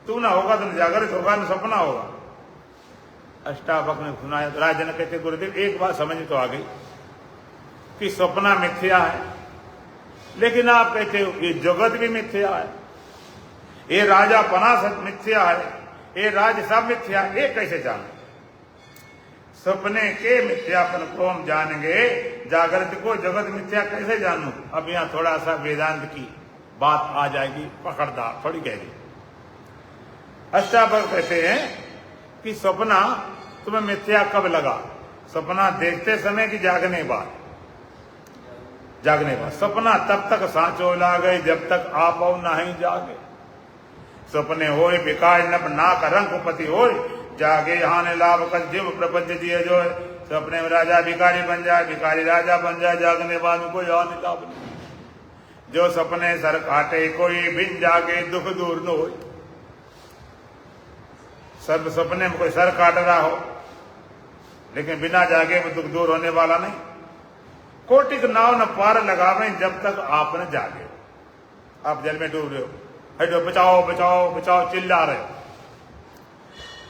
S1: तू ना होगा तो न जागृत होगा, न सपना होगा। अष्टावक्र ने सुनाया, राजन कहते गुरुदेव एक बात समझ तो आ गई कि सपना मिथ्या है, लेकिन आप कहते हो ये जगत भी मिथ्या है, ये राजापना सब मिथ्या है, ये राज सब मिथ्या, ये कैसे जाने? सपने के मिथ्यापन को हम जानेंगे, जागृत को जगत मिथ्या कैसे जानूं? अब यहां थोड़ा सा वेदांत की बात आ जाएगी, पकड़दार, थोड़ी गहरी। अष्टावक्र कहते हैं कि सपना तुम्हें मिथ्या कब लगा? सपना देखते समय कि जागने बाद? जागने बाद। सपना तब तक सांचो लागे जब तक आप नहीं जागे। सपने होए विकाय नभ नाक रंग पति होए, जागे हानि लाभ कर जीव प्रपंच दिए जो। सपने में राजा भिखारी बन जाए, भिखारी राजा बन जाए, जागने बाद में कोई हानि लाभ नहीं। जो सपने सर काटे कोई बिन जागे दुख दूर न हो। सब सपने में कोई सर काट रहा हो लेकिन बिना जागे वो दुख दूर होने वाला नहीं। कोटिक नाव न पार लगावे जब तक आप न जागे। आप जल में डूब रहे हो, हटो बचाओ बचाओ बचाओ चिल्ला रहे हो,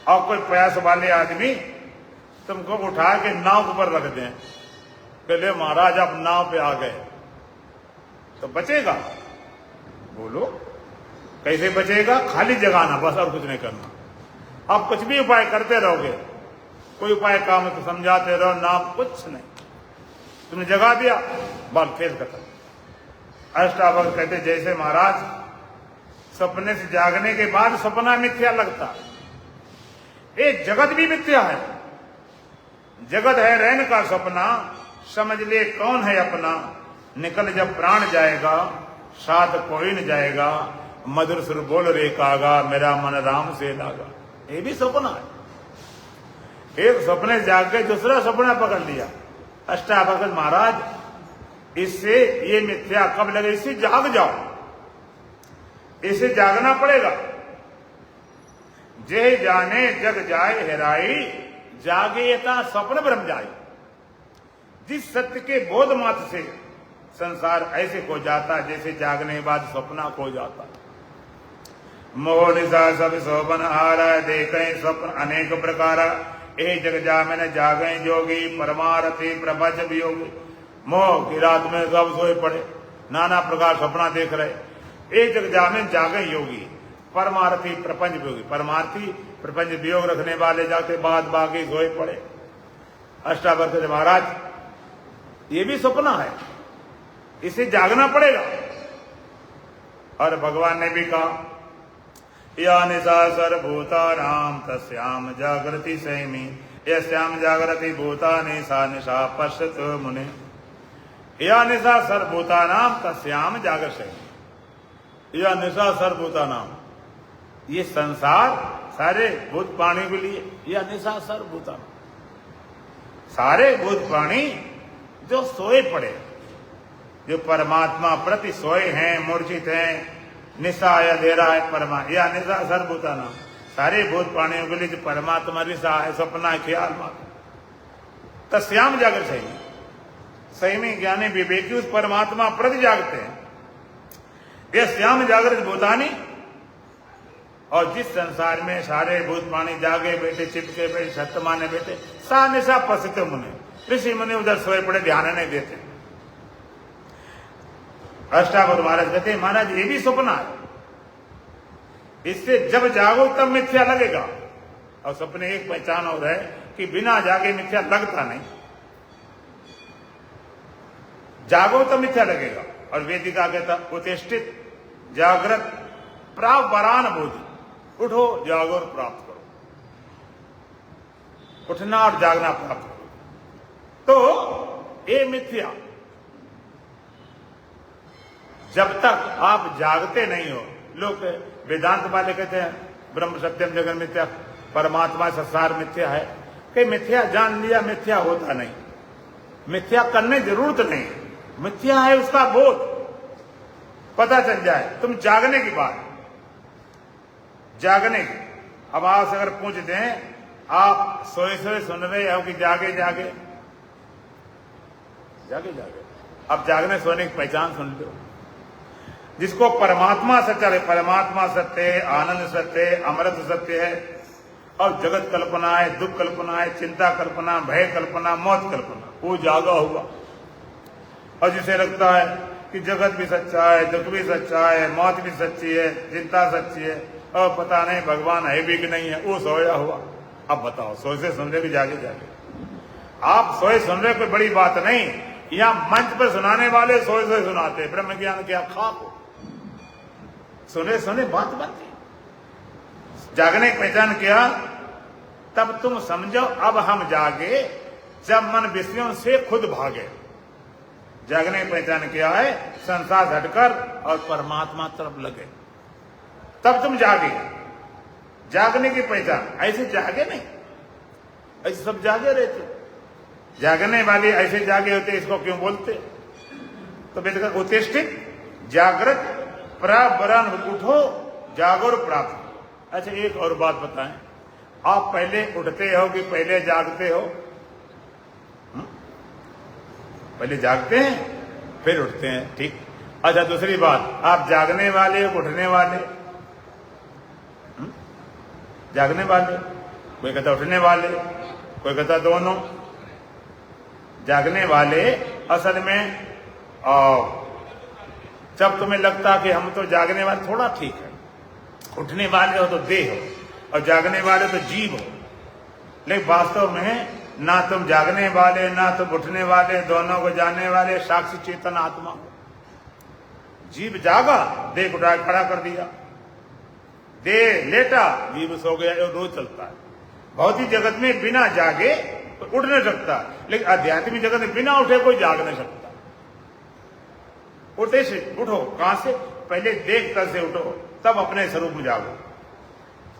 S1: और कोई प्यास वाले आदमी तुमको उठा के नाव के ऊपर रख दें, पहले महाराज आप नाव पे आ गए, तो बचेगा? बोलो कैसे बचेगा? खाली जगाना बस, और कुछ नहीं करना। आप कुछ भी उपाय करते रहोगे, कोई उपाय काम तो समझाते रहो, नाम कुछ नहीं, तुमने जगा दिया, बाल खेल खत्म। अष्टावक्र कहते जैसे महाराज सपने से जागने के बाद सपना मिथ्या लगता, ये जगत भी मिथ्या है। जगत है रैन का सपना, समझ ले कौन है अपना। निकल जब प्राण जाएगा, साथ कोई न जाएगा। मधुर सुर बोल रे कागा, मेरा मन राम से लागा। ये भी सपना है। एक सपने जाग के दूसरा सपना पकड़ लिया। अष्टावक्र महाराज, इससे ये मिथ्या कब लगे? इससे जाग जाओ, इसे जागना पड़ेगा। जे जाने जग जाए हेराई, जागे यथा स्वप्न ब्रह्म जाए। जिस सत्य के बोध मात्र से संसार ऐसे खो जाता जैसे जागने के बाद स्वप्न खो जाता। मोह निशा सब शोभन हारा, देखें स्वप्न अनेक प्रकार। ए जग जामिन जागे जोगी, परमारथी प्रपंच वियोगी। मोह की रात में सब सोए पड़े, नाना प्रकार सपना देख रहे। ए जग जामिन जागे योगी, परमार्थी प्रपंच वियोगी। परमार्थी प्रपंच वियोग रखने वाले जाके बाद बाकी सोए पड़े। अष्टावक्र महाराज, ये भी सपना है, इसे जागना पड़ेगा। और भगवान ने भी कहा, या निशा सर्वभूतानां तस्याम जागृति संयमी। यस्याम जागृति भूतानि सा निशा पश्यतो मुने। या निशा सर्वभूतानां तस्याम जागृति संयमी। या निशा सर्वभूतानां, ये संसार सारे भूत प्राणी के लिए। या निशा सर्वभूतानां, सारे भूत प्राणी जो सोए पड़े, जो परमात्मा प्रति सोए हैं, मूर्छित हैं। निशा या अंधेरा है परमा, या निशा सर्वभूतानां, सारे भूत प्राणियों के लिए जो परमात्मा निशा है, सपना है, ख्याल मात्र। तस्याम जागर सही, सही में ज्ञानी विवेकी उस परमात्मा प्रति जागते हैं। यह श्याम जागृत भूतानी, और जिस संसार में सारे भूत प्राणी जागे बैठे, चिपके बैठे, सत्य माने बैठे, सा निशा पसित मुनि। ऋषि मुनि उधर सोए पड़े, ध्यान नहीं देते। अष्टावक्र महाराज कहते हैं, महाराज ये भी सपना है, इससे जब जागो तब मिथ्या लगेगा। और सपने एक पहचान और है कि बिना जागे मिथ्या लगता नहीं, जागो तो मिथ्या लगेगा। और वेदिका कहता, उत्तिष्ठित जागृत प्रावरान बोधि। उठो, जागो और प्राप्त करो। उठना और जागना प्राप्त करो। तो ये मिथ्या, जब तक आप जागते नहीं हो। लोग वेदांत वाले कहते हैं ब्रह्म सत्यम जगन मिथ्या, परमात्मा संसार मिथ्या है। कि मिथ्या जान लिया, मिथ्या होता नहीं। मिथ्या करने जरूरत नहीं, मिथ्या है उसका बोध पता चल जाए। तुम जागने की बात, जागने की। अब आपसे अगर पूछ दें, आप सोए सोए सुन रहे हो कि जागे जागे? जागे जागे। अब जागने सोने की पहचान सुन लो। जिसको परमात्मा सत्य है, परमात्मा सत्य है, आनंद सत्य है, अमृत सत्य है, और जगत कल्पना है, दुख कल्पना है, चिंता कल्पना, भय कल्पना, मौत कल्पना, वो जागा हुआ। और जिसे लगता है कि जगत भी सच्चा है, दुख भी सच्चा है, मौत भी सच्ची है, चिंता सच्ची है, और पता नहीं भगवान है भी कि नहीं है, वो सोया हुआ। अब बताओ, सोए से सुन रहे भी जागे जागे? आप सोए सुन रहे, कोई बड़ी बात नहीं। यहाँ मंच पर सुनाने वाले सोए सोए सुनाते, ब्रह्म ज्ञान क्या खाक, सुने सुने बात बनती। जागने की पहचान किया, तब तुम समझो अब हम जागे, जब मन विषयों से खुद भागे। जागने की पहचान किया है, संसार हटकर और परमात्मा तरफ लगे, तब तुम जागे। जागने की पहचान, ऐसे जागे नहीं, ऐसे सब जागे रहते। जागने वाले ऐसे जागे होते, इसको क्यों बोलते? तो बेटा उत्तिष्ठित जागृत प्रावरान, उठो जागो और प्राप्त। अच्छा, एक और बात बताएं, आप पहले उठते हो कि पहले जागते हो? पहले जागते हैं फिर उठते हैं, ठीक। अच्छा, दूसरी बात, आप जागने वाले हो उठने वाले? जागने वाले, कोई कहता उठने वाले, कोई कहता दोनों। जागने वाले असल में, जब तुम्हें लगता कि हम तो जागने वाले, थोड़ा ठीक है। उठने वाले हो तो देह हो, और जागने वाले तो जीव हो। लेकिन वास्तव में ना तुम जागने वाले, ना तुम उठने वाले, दोनों को जानने वाले साक्षी चेतन आत्मा। जीव जागा, देह उठा खड़ा कर दिया, देह लेटा, जीव सो गया, ये रोज चलता है। भौतिक जगत में बिना जागे तो उठ नहीं सकता, लेकिन आध्यात्मिक जगत में बिना उठे कोई जाग नहीं सकता। उठे से उठो, कहां से? पहले देख कर से उठो, तब अपने स्वरूप में जागो।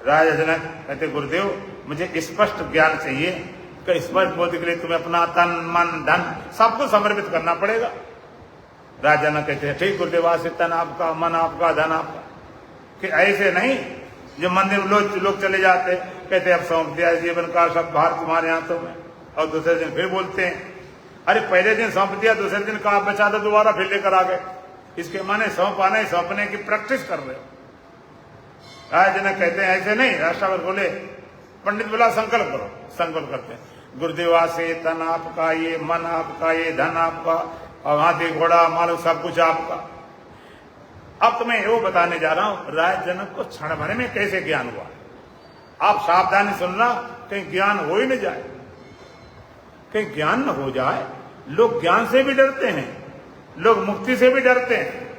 S1: राजा जनक कहते गुरुदेव मुझे स्पष्ट ज्ञान चाहिए, कि स्पष्ट बोध के लिए तुम्हें अपना तन मन धन सब कुछ समर्पित करना पड़ेगा। राजा जनक कहते हैं ठीक गुरुदेव, आज से तन आपका, मन आपका, धन आपका। कि ऐसे नहीं जो मंदिर में लोग चले जाते कहते अब सौंप दिया जीवन का सब भार तुम्हारे हाथों में, और दूसरे दिन फिर बोलते हैं अरे पहले दिन सौंप दिया, दूसरे दिन कहा बचा दो, दोबारा फिर लेकर आ गए। इसके माने सौंपने की प्रैक्टिस कर रहे हो। राजा जनक कहते हैं ऐसे नहीं। राष्ट्रवर बोले पंडित बोला संकल्प करो। संकल्प करते हैं गुरुदेवा से तन आपका, ये मन आपका, ये धन आपका, और हाथी घोड़ा माल सब कुछ आपका। अब तो मैं वो बताने जा रहा हूं राजा जनक को क्षण भर में कैसे ज्ञान हुआ। आप सावधानी सुनना, कहीं ज्ञान हो ही न जाए, कहीं ज्ञान न हो जाए। लोग ज्ञान से भी डरते हैं, लोग मुक्ति से भी डरते हैं।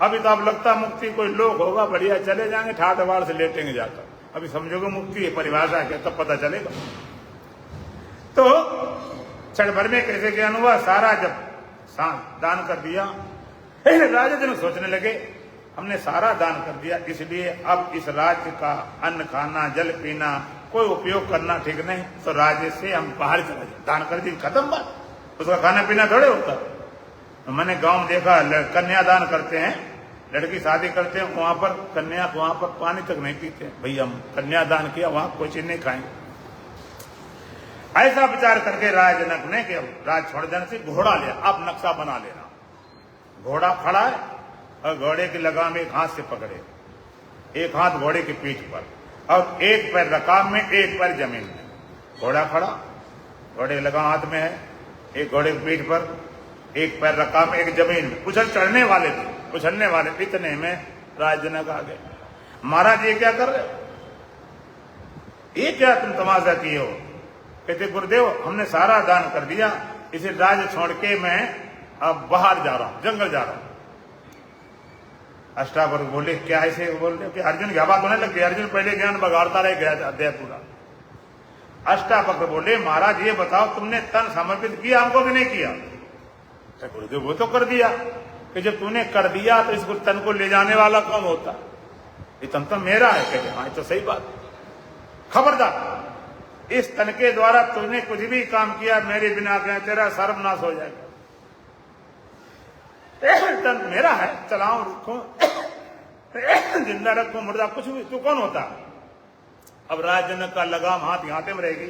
S1: अभी तो अब लगता मुक्ति कोई लोग होगा बढ़िया, चले जाएंगे ठाट बाड़ से लेटेंगे जाकर। अभी समझोगे मुक्ति है परिभाषा क्या, तब पता चलेगा। तो क्षण भर में कैसे ज्ञान हुआ? सारा जब दान कर दिया, राजा जनक सोचने लगे हमने सारा दान कर दिया, इसलिए अब इस राज्य का अन्न खाना जल पीना कोई उपयोग करना ठीक नहीं, तो राज्य से हम बाहर चले जाए। दान कर दी, खत्म बात, उसका खाना पीना थोड़े होता। तो मैंने गांव में देखा कन्यादान करते हैं, लड़की शादी करते हैं, वहां पर कन्या वहां पर पानी तक नहीं पीते। भाई हम कन्यादान किया, वहां कोई चीज नहीं खाएंगे। ऐसा विचार करके राजा जनक ने कि राज छोड़ देने से घोड़ा लिया। अब नक्शा बना लेना, घोड़ा खड़ा है और घोड़े की लगाम एक हाथ से पकड़े, एक हाथ घोड़े की पीठ पर और एक पैर रकाब में, एक पैर जमीन में। घोड़ा खड़ा, घोड़े की लगाम हाथ में है, एक घोड़े की पीठ पर, एक पैर रकाब में, एक जमीन में। उछल चढ़ने वाले थे, उछलने वाले। इतने में राजा जनक आ गए। महाराज ये क्या कर रहे हो? ये क्या तुम तमाशा किए हो? कहते गुरुदेव हमने सारा दान कर दिया, इसे राज्य छोड़ के मैं अब बाहर जा रहा हूं, जंगल जा रहा हूं। अष्टावक्र बोले क्या ऐसे बोल रहे हो? कि अर्जुन की हवा होने लग गई। अर्जुन पहले ज्ञान बगाड़ता रह गया अध्याय पूरा। अष्टावक्र बोले महाराज ये बताओ तुमने तन समर्पित किया हमको कि नहीं किया? गुरुदेव वो तो कर दिया। कि जब तूने कर दिया तो इस तन को ले जाने वाला कौन होता? ये तन तो मेरा है। कहते हाँ तो सही बात। खबरदार इस तन के द्वारा तुमने कुछ भी काम किया मेरे बिना क्या तेरा सर्वनाश हो जाएगा। तन मेरा है, चलाओ रखो, जिंदा रखो, मुर्दा कुछ भी, तू कौन होता? अब राजा जनक का लगाम हाथ हाथे में रहेगी,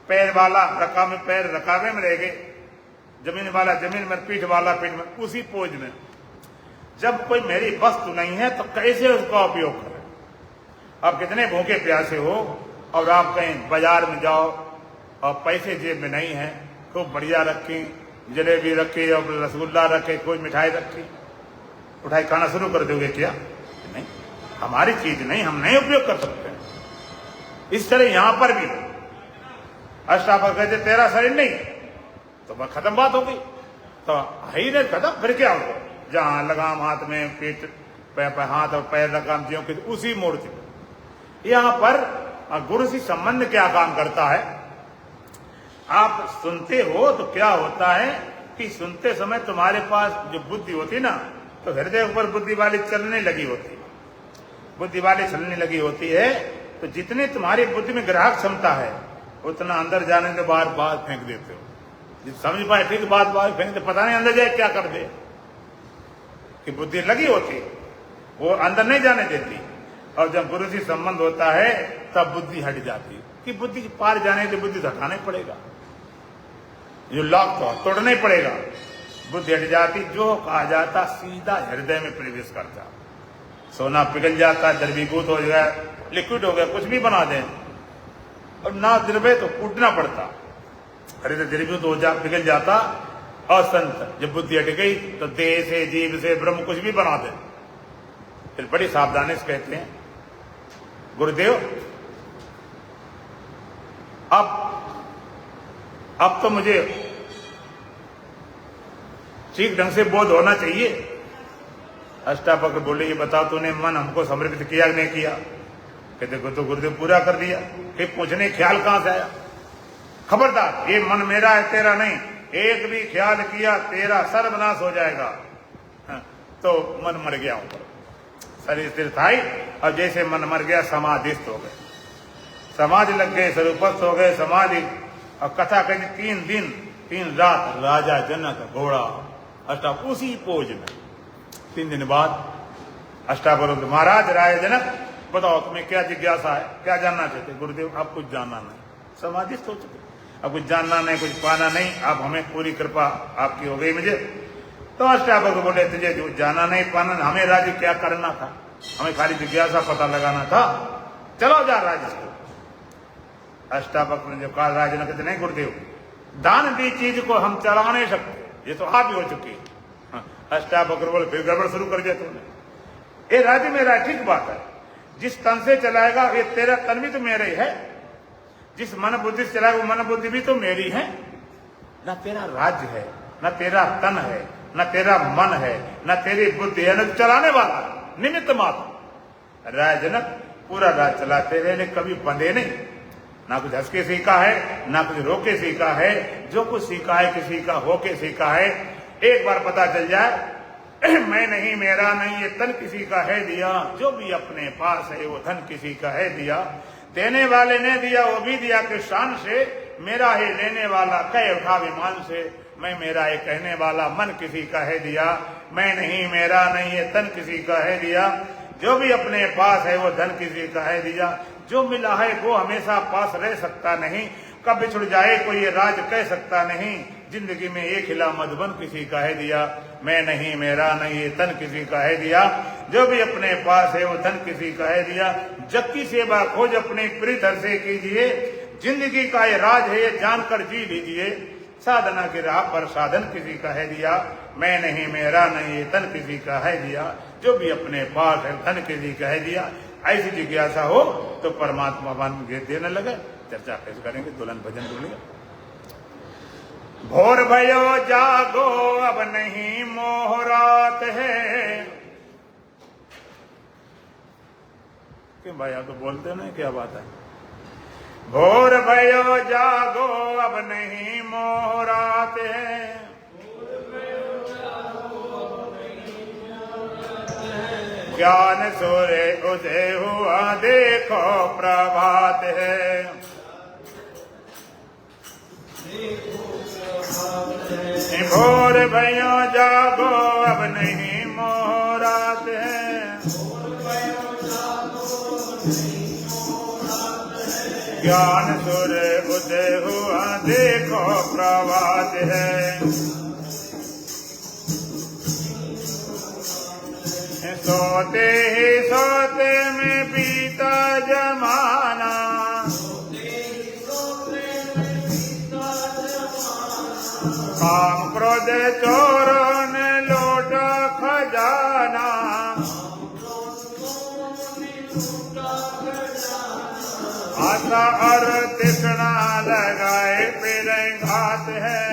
S1: पैर वाला रकाब में, पैर रकाबे में रहेगी, जमीन वाला जमीन में, पीठ वाला पीठ में, उसी पोज में। जब कोई मेरी वस्तु नहीं है तो कैसे उसका उपयोग करें? आप कितने भूखे प्यासे हो और आप कहीं बाजार में जाओ और पैसे जेब में नहीं है, खूब बढ़िया रखी जलेबी रखी और रसगुल्ला रखे, कोई मिठाई रखी, उठाई खाना शुरू कर दोगे क्या? नहीं, हमारी चीज नहीं, हम नहीं उपयोग कर सकते। इस तरह यहां पर भी अष्टावक्र कहते तेरा शरीर नहीं तो बस खत्म बात हो गई। तो ही नहीं खत्म, फिर क्या हो? जहां लगाम हाथ में, पीठ हाथ और पैर लगाम ज्यों की उसी मूर्ति पर। यहां पर गुरु से संबंध क्या काम करता है? आप सुनते हो तो क्या होता है कि सुनते समय तुम्हारे पास जो बुद्धि होती ना, तो हृदय ऊपर बुद्धि वाली चलने लगी होती है, बुद्धि वाली चलने लगी होती है। तो जितने तुम्हारी बुद्धि में ग्राहक क्षमता है उतना अंदर जाने के बाद बात फेंक देते हो। समझ पाए ठीक बात फेंक दे, पता नहीं अंदर जाए क्या कर दे। कि बुद्धि लगी होती वो अंदर नहीं जाने देती, और जब गुरु से संबंध होता है तब बुद्धि हट जाती। कि बुद्धि के पार जाने के लिए बुद्धि हटाना ही पड़ेगा, जो लॉक तो तोड़ना ही पड़ेगा। बुद्धि हट जाती, जो कहा जाता सीधा हृदय में प्रवेश करता। सोना पिघल जाता, द्रवीभूत हो गया, लिक्विड हो गया, कुछ भी बना दें, और ना द्रवे तो कूटना पड़ता, हृदय द्रवीभूत हो जा, पिघल जाता। और संत जब बुद्धि हट गई तो देह से, जीव से, ब्रह्म कुछ भी बना दे। फिर बड़ी सावधानी से कहते हैं गुरुदेव अब तो मुझे ठीक ढंग से बोध होना चाहिए। अष्टावक्र बोले ये बताओ तूने मन हमको समर्पित किया नहीं किया? कहते को तो गुरुदेव पूरा कर दिया, फिर पूछने ख्याल कहां से आया? खबरदार, ये मन मेरा है तेरा नहीं, एक भी ख्याल किया तेरा सर्वनाश हो जाएगा। तो मन मर गया ऊपर, शरीर स्थिर था ही, और जैसे मन मर गया समाधिस्थ हो गए, समाधि लग गए, स्वरूपस्थ हो गए समाधि। और कथा कहती 3 दिन 3 रात राजा जनक घोड़ा अष्टाप उसी पोज में। 3 दिन बाद अष्टावक्र महाराज राय जनक, बताओ तुम्हें क्या जिज्ञासा है, क्या जानना चाहते? गुरुदेव आप कुछ जानना नहीं, समाधिस्थ हो चुके, अब कुछ जानना नहीं, कुछ पाना नहीं, आप हमें पूरी कृपा आपकी हो गई मुझे। तो अष्टावक्र बोले तुझे जो जाना नहीं पाना, हमें राज्य क्या करना था, हमें खाली जिज्ञासा पता लगाना था, चलो जा राज्य को। अष्टावक्र ने जो कहा, राजा ने कहते नहीं गुरुदेव, दान दी चीज को हम चला नहीं सकते, ये तो आप ही हो चुकी। अष्टावक्र बोले फिर गड़बड़ शुरू कर दिया तुमने। ये राज्य मेरा है, ठीक बात है, जिस तन से चलाएगा ये तेरा तन भी तो मेरा ही है, जिस मन बुद्धि से चलाएगा वो मन बुद्धि भी तो मेरी है। ना तेरा राज्य है, ना तेरा तन है, न तेरा मन है, न तेरी बुद्धि है, न चलाने वाला, निमित्त मात्र। राय जनक पूरा राज चलाते रहे, कभी बंधे नहीं, ना कुछ हंस के सीखा है, ना कुछ रो के सीखा है, जो कुछ सीखा है किसी का हो के सीखा है। एक बार पता चल जाए मैं नहीं मेरा नहीं, ये तन किसी का है दिया, जो भी अपने पास है वो धन किसी का है दिया, देने वाले ने दिया वो भी दिया कृष्ण से, मेरा ही लेने वाला कह उठा विमान से, मैं मेरा ये कहने वाला मन किसी का है दिया, मैं नहीं मेरा नहीं, ये तन किसी का है दिया, जो भी अपने पास है वो धन किसी का है दिया, जो मिला है वो हमेशा पास रह सकता नहीं, कब बिछुड़ जाए कोई ये राज कह सकता नहीं, जिंदगी में एक हिला मधुबन किसी का है दिया, मैं नहीं मेरा नहीं, ये तन किसी का है दिया, जो भी अपने पास है वो धन किसी का है दिया, जग की सेवा खोज अपने प्रीत से कीजिए, जिंदगी का ये राज है ये जानकर जी लीजिए, साधना की राह पर साधन किसी का है दिया, मैं नहीं मेरा नहीं, ये तन किसी का है दिया, जो भी अपने पास है धन किसी का है दिया। ऐसी जिज्ञासा हो तो परमात्मा वन देने लगे। चर्चा कैसे करेंगे, दुल्हन भजन बोलेगा। भोर भयो जागो अब नहीं मोह रात है, क्यों भाई आप तो बोलते नहीं, क्या बात है? भोर भयो जागो अब नहीं मोह रात है, ज्ञान सूर्य उदय हुआ देखो प्रभात है, भोर भयो जागो अब नहीं मोह रात है, ज्ञान सूर्य उदय हुआ देखो प्रभात है, सोते ही सोते में बीता जमाना, काम क्रोध चोरों ने लूटा खजाना, आशा और तृष्णा लगाए फिर घात है,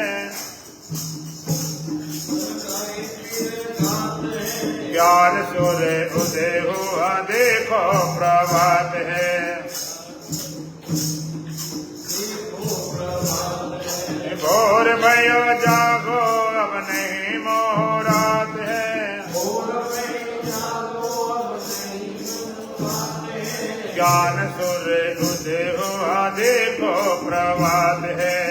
S1: ज्ञान सूर्य उदय हुआ देखो प्रभात है, भोर भयो जागो अब नहीं मोह रात है, ज्ञान सूर्य उदय हुआ देखो प्रभात है,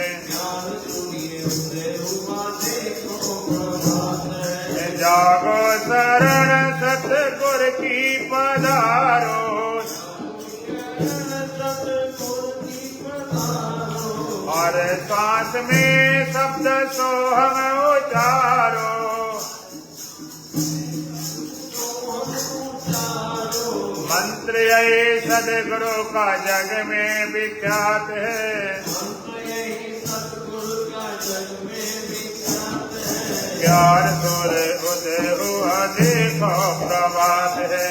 S1: जागो शरण सतगुर की पधारो, और सांस में शब्द सोहम उचारो, मंत्र ये सदगुरु का जग में विख्यात है, ज्ञान सूर्य उदय हुआ देखो प्रभात है,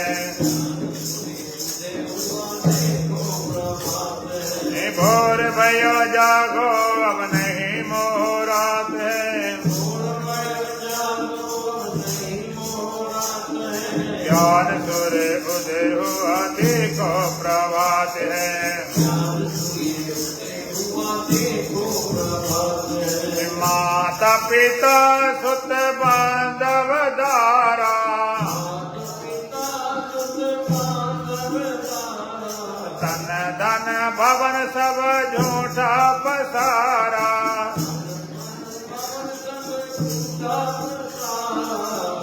S1: भोर भयो जागो अब नहीं मोह रात है, ज्ञान सूर्य उदय हुआ देखो प्रभात पिता सुत बांधव दारा, तन धन भवन सब झूठा पसारा।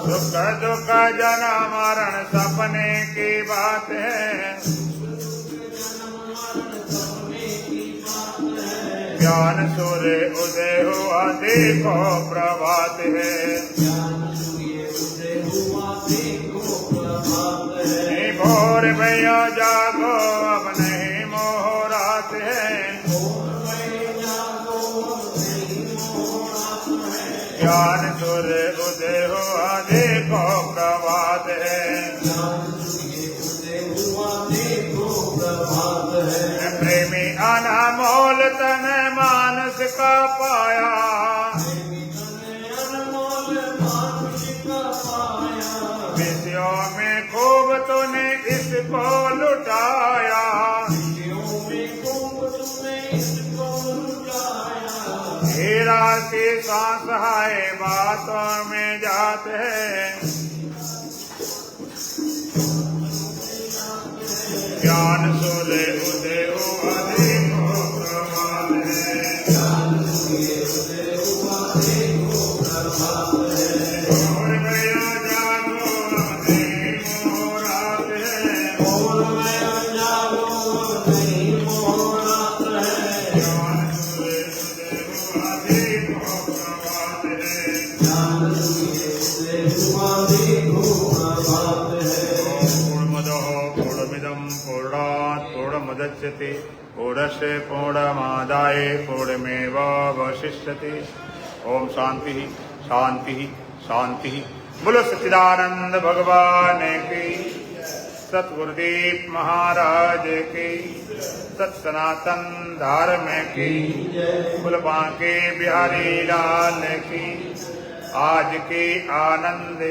S1: सुख दुख जन्म मरण सपने की बात है, ज्ञान सूर्य उदय हुआ देखो प्रभात है। भोर भैया जागो अब नहीं मोह रात है, ज्ञान सूर्य उदय हुआ देखो प्रभात है। प्रेमी अनमोल तन मानस का पाया, विषयों में खूब तूने इसको लुटाया, हीरा की सांस हाय बातों में जाते हैं, ज्ञान सूर्य उदय हुआ देखो प्रभात है। भोर भैया जागो अब नहीं मोह रात है, ज्ञान सूर्य उदय हुआ देखो प्रभात है। पूर्णमदः पूर्णमिदं पूर्णात् पूर्णमुदच्यते पूर्णस्य पूर्णमादाय पूर्णमेवावशिष्यते। ओम शांति शांति शांति। बोलो सच्चिदानंद भगवान की, सतगुरुदेव महाराज की, सत सनातन धर्म की, बोलो बांके बिहारी लाल की। आज के आनंद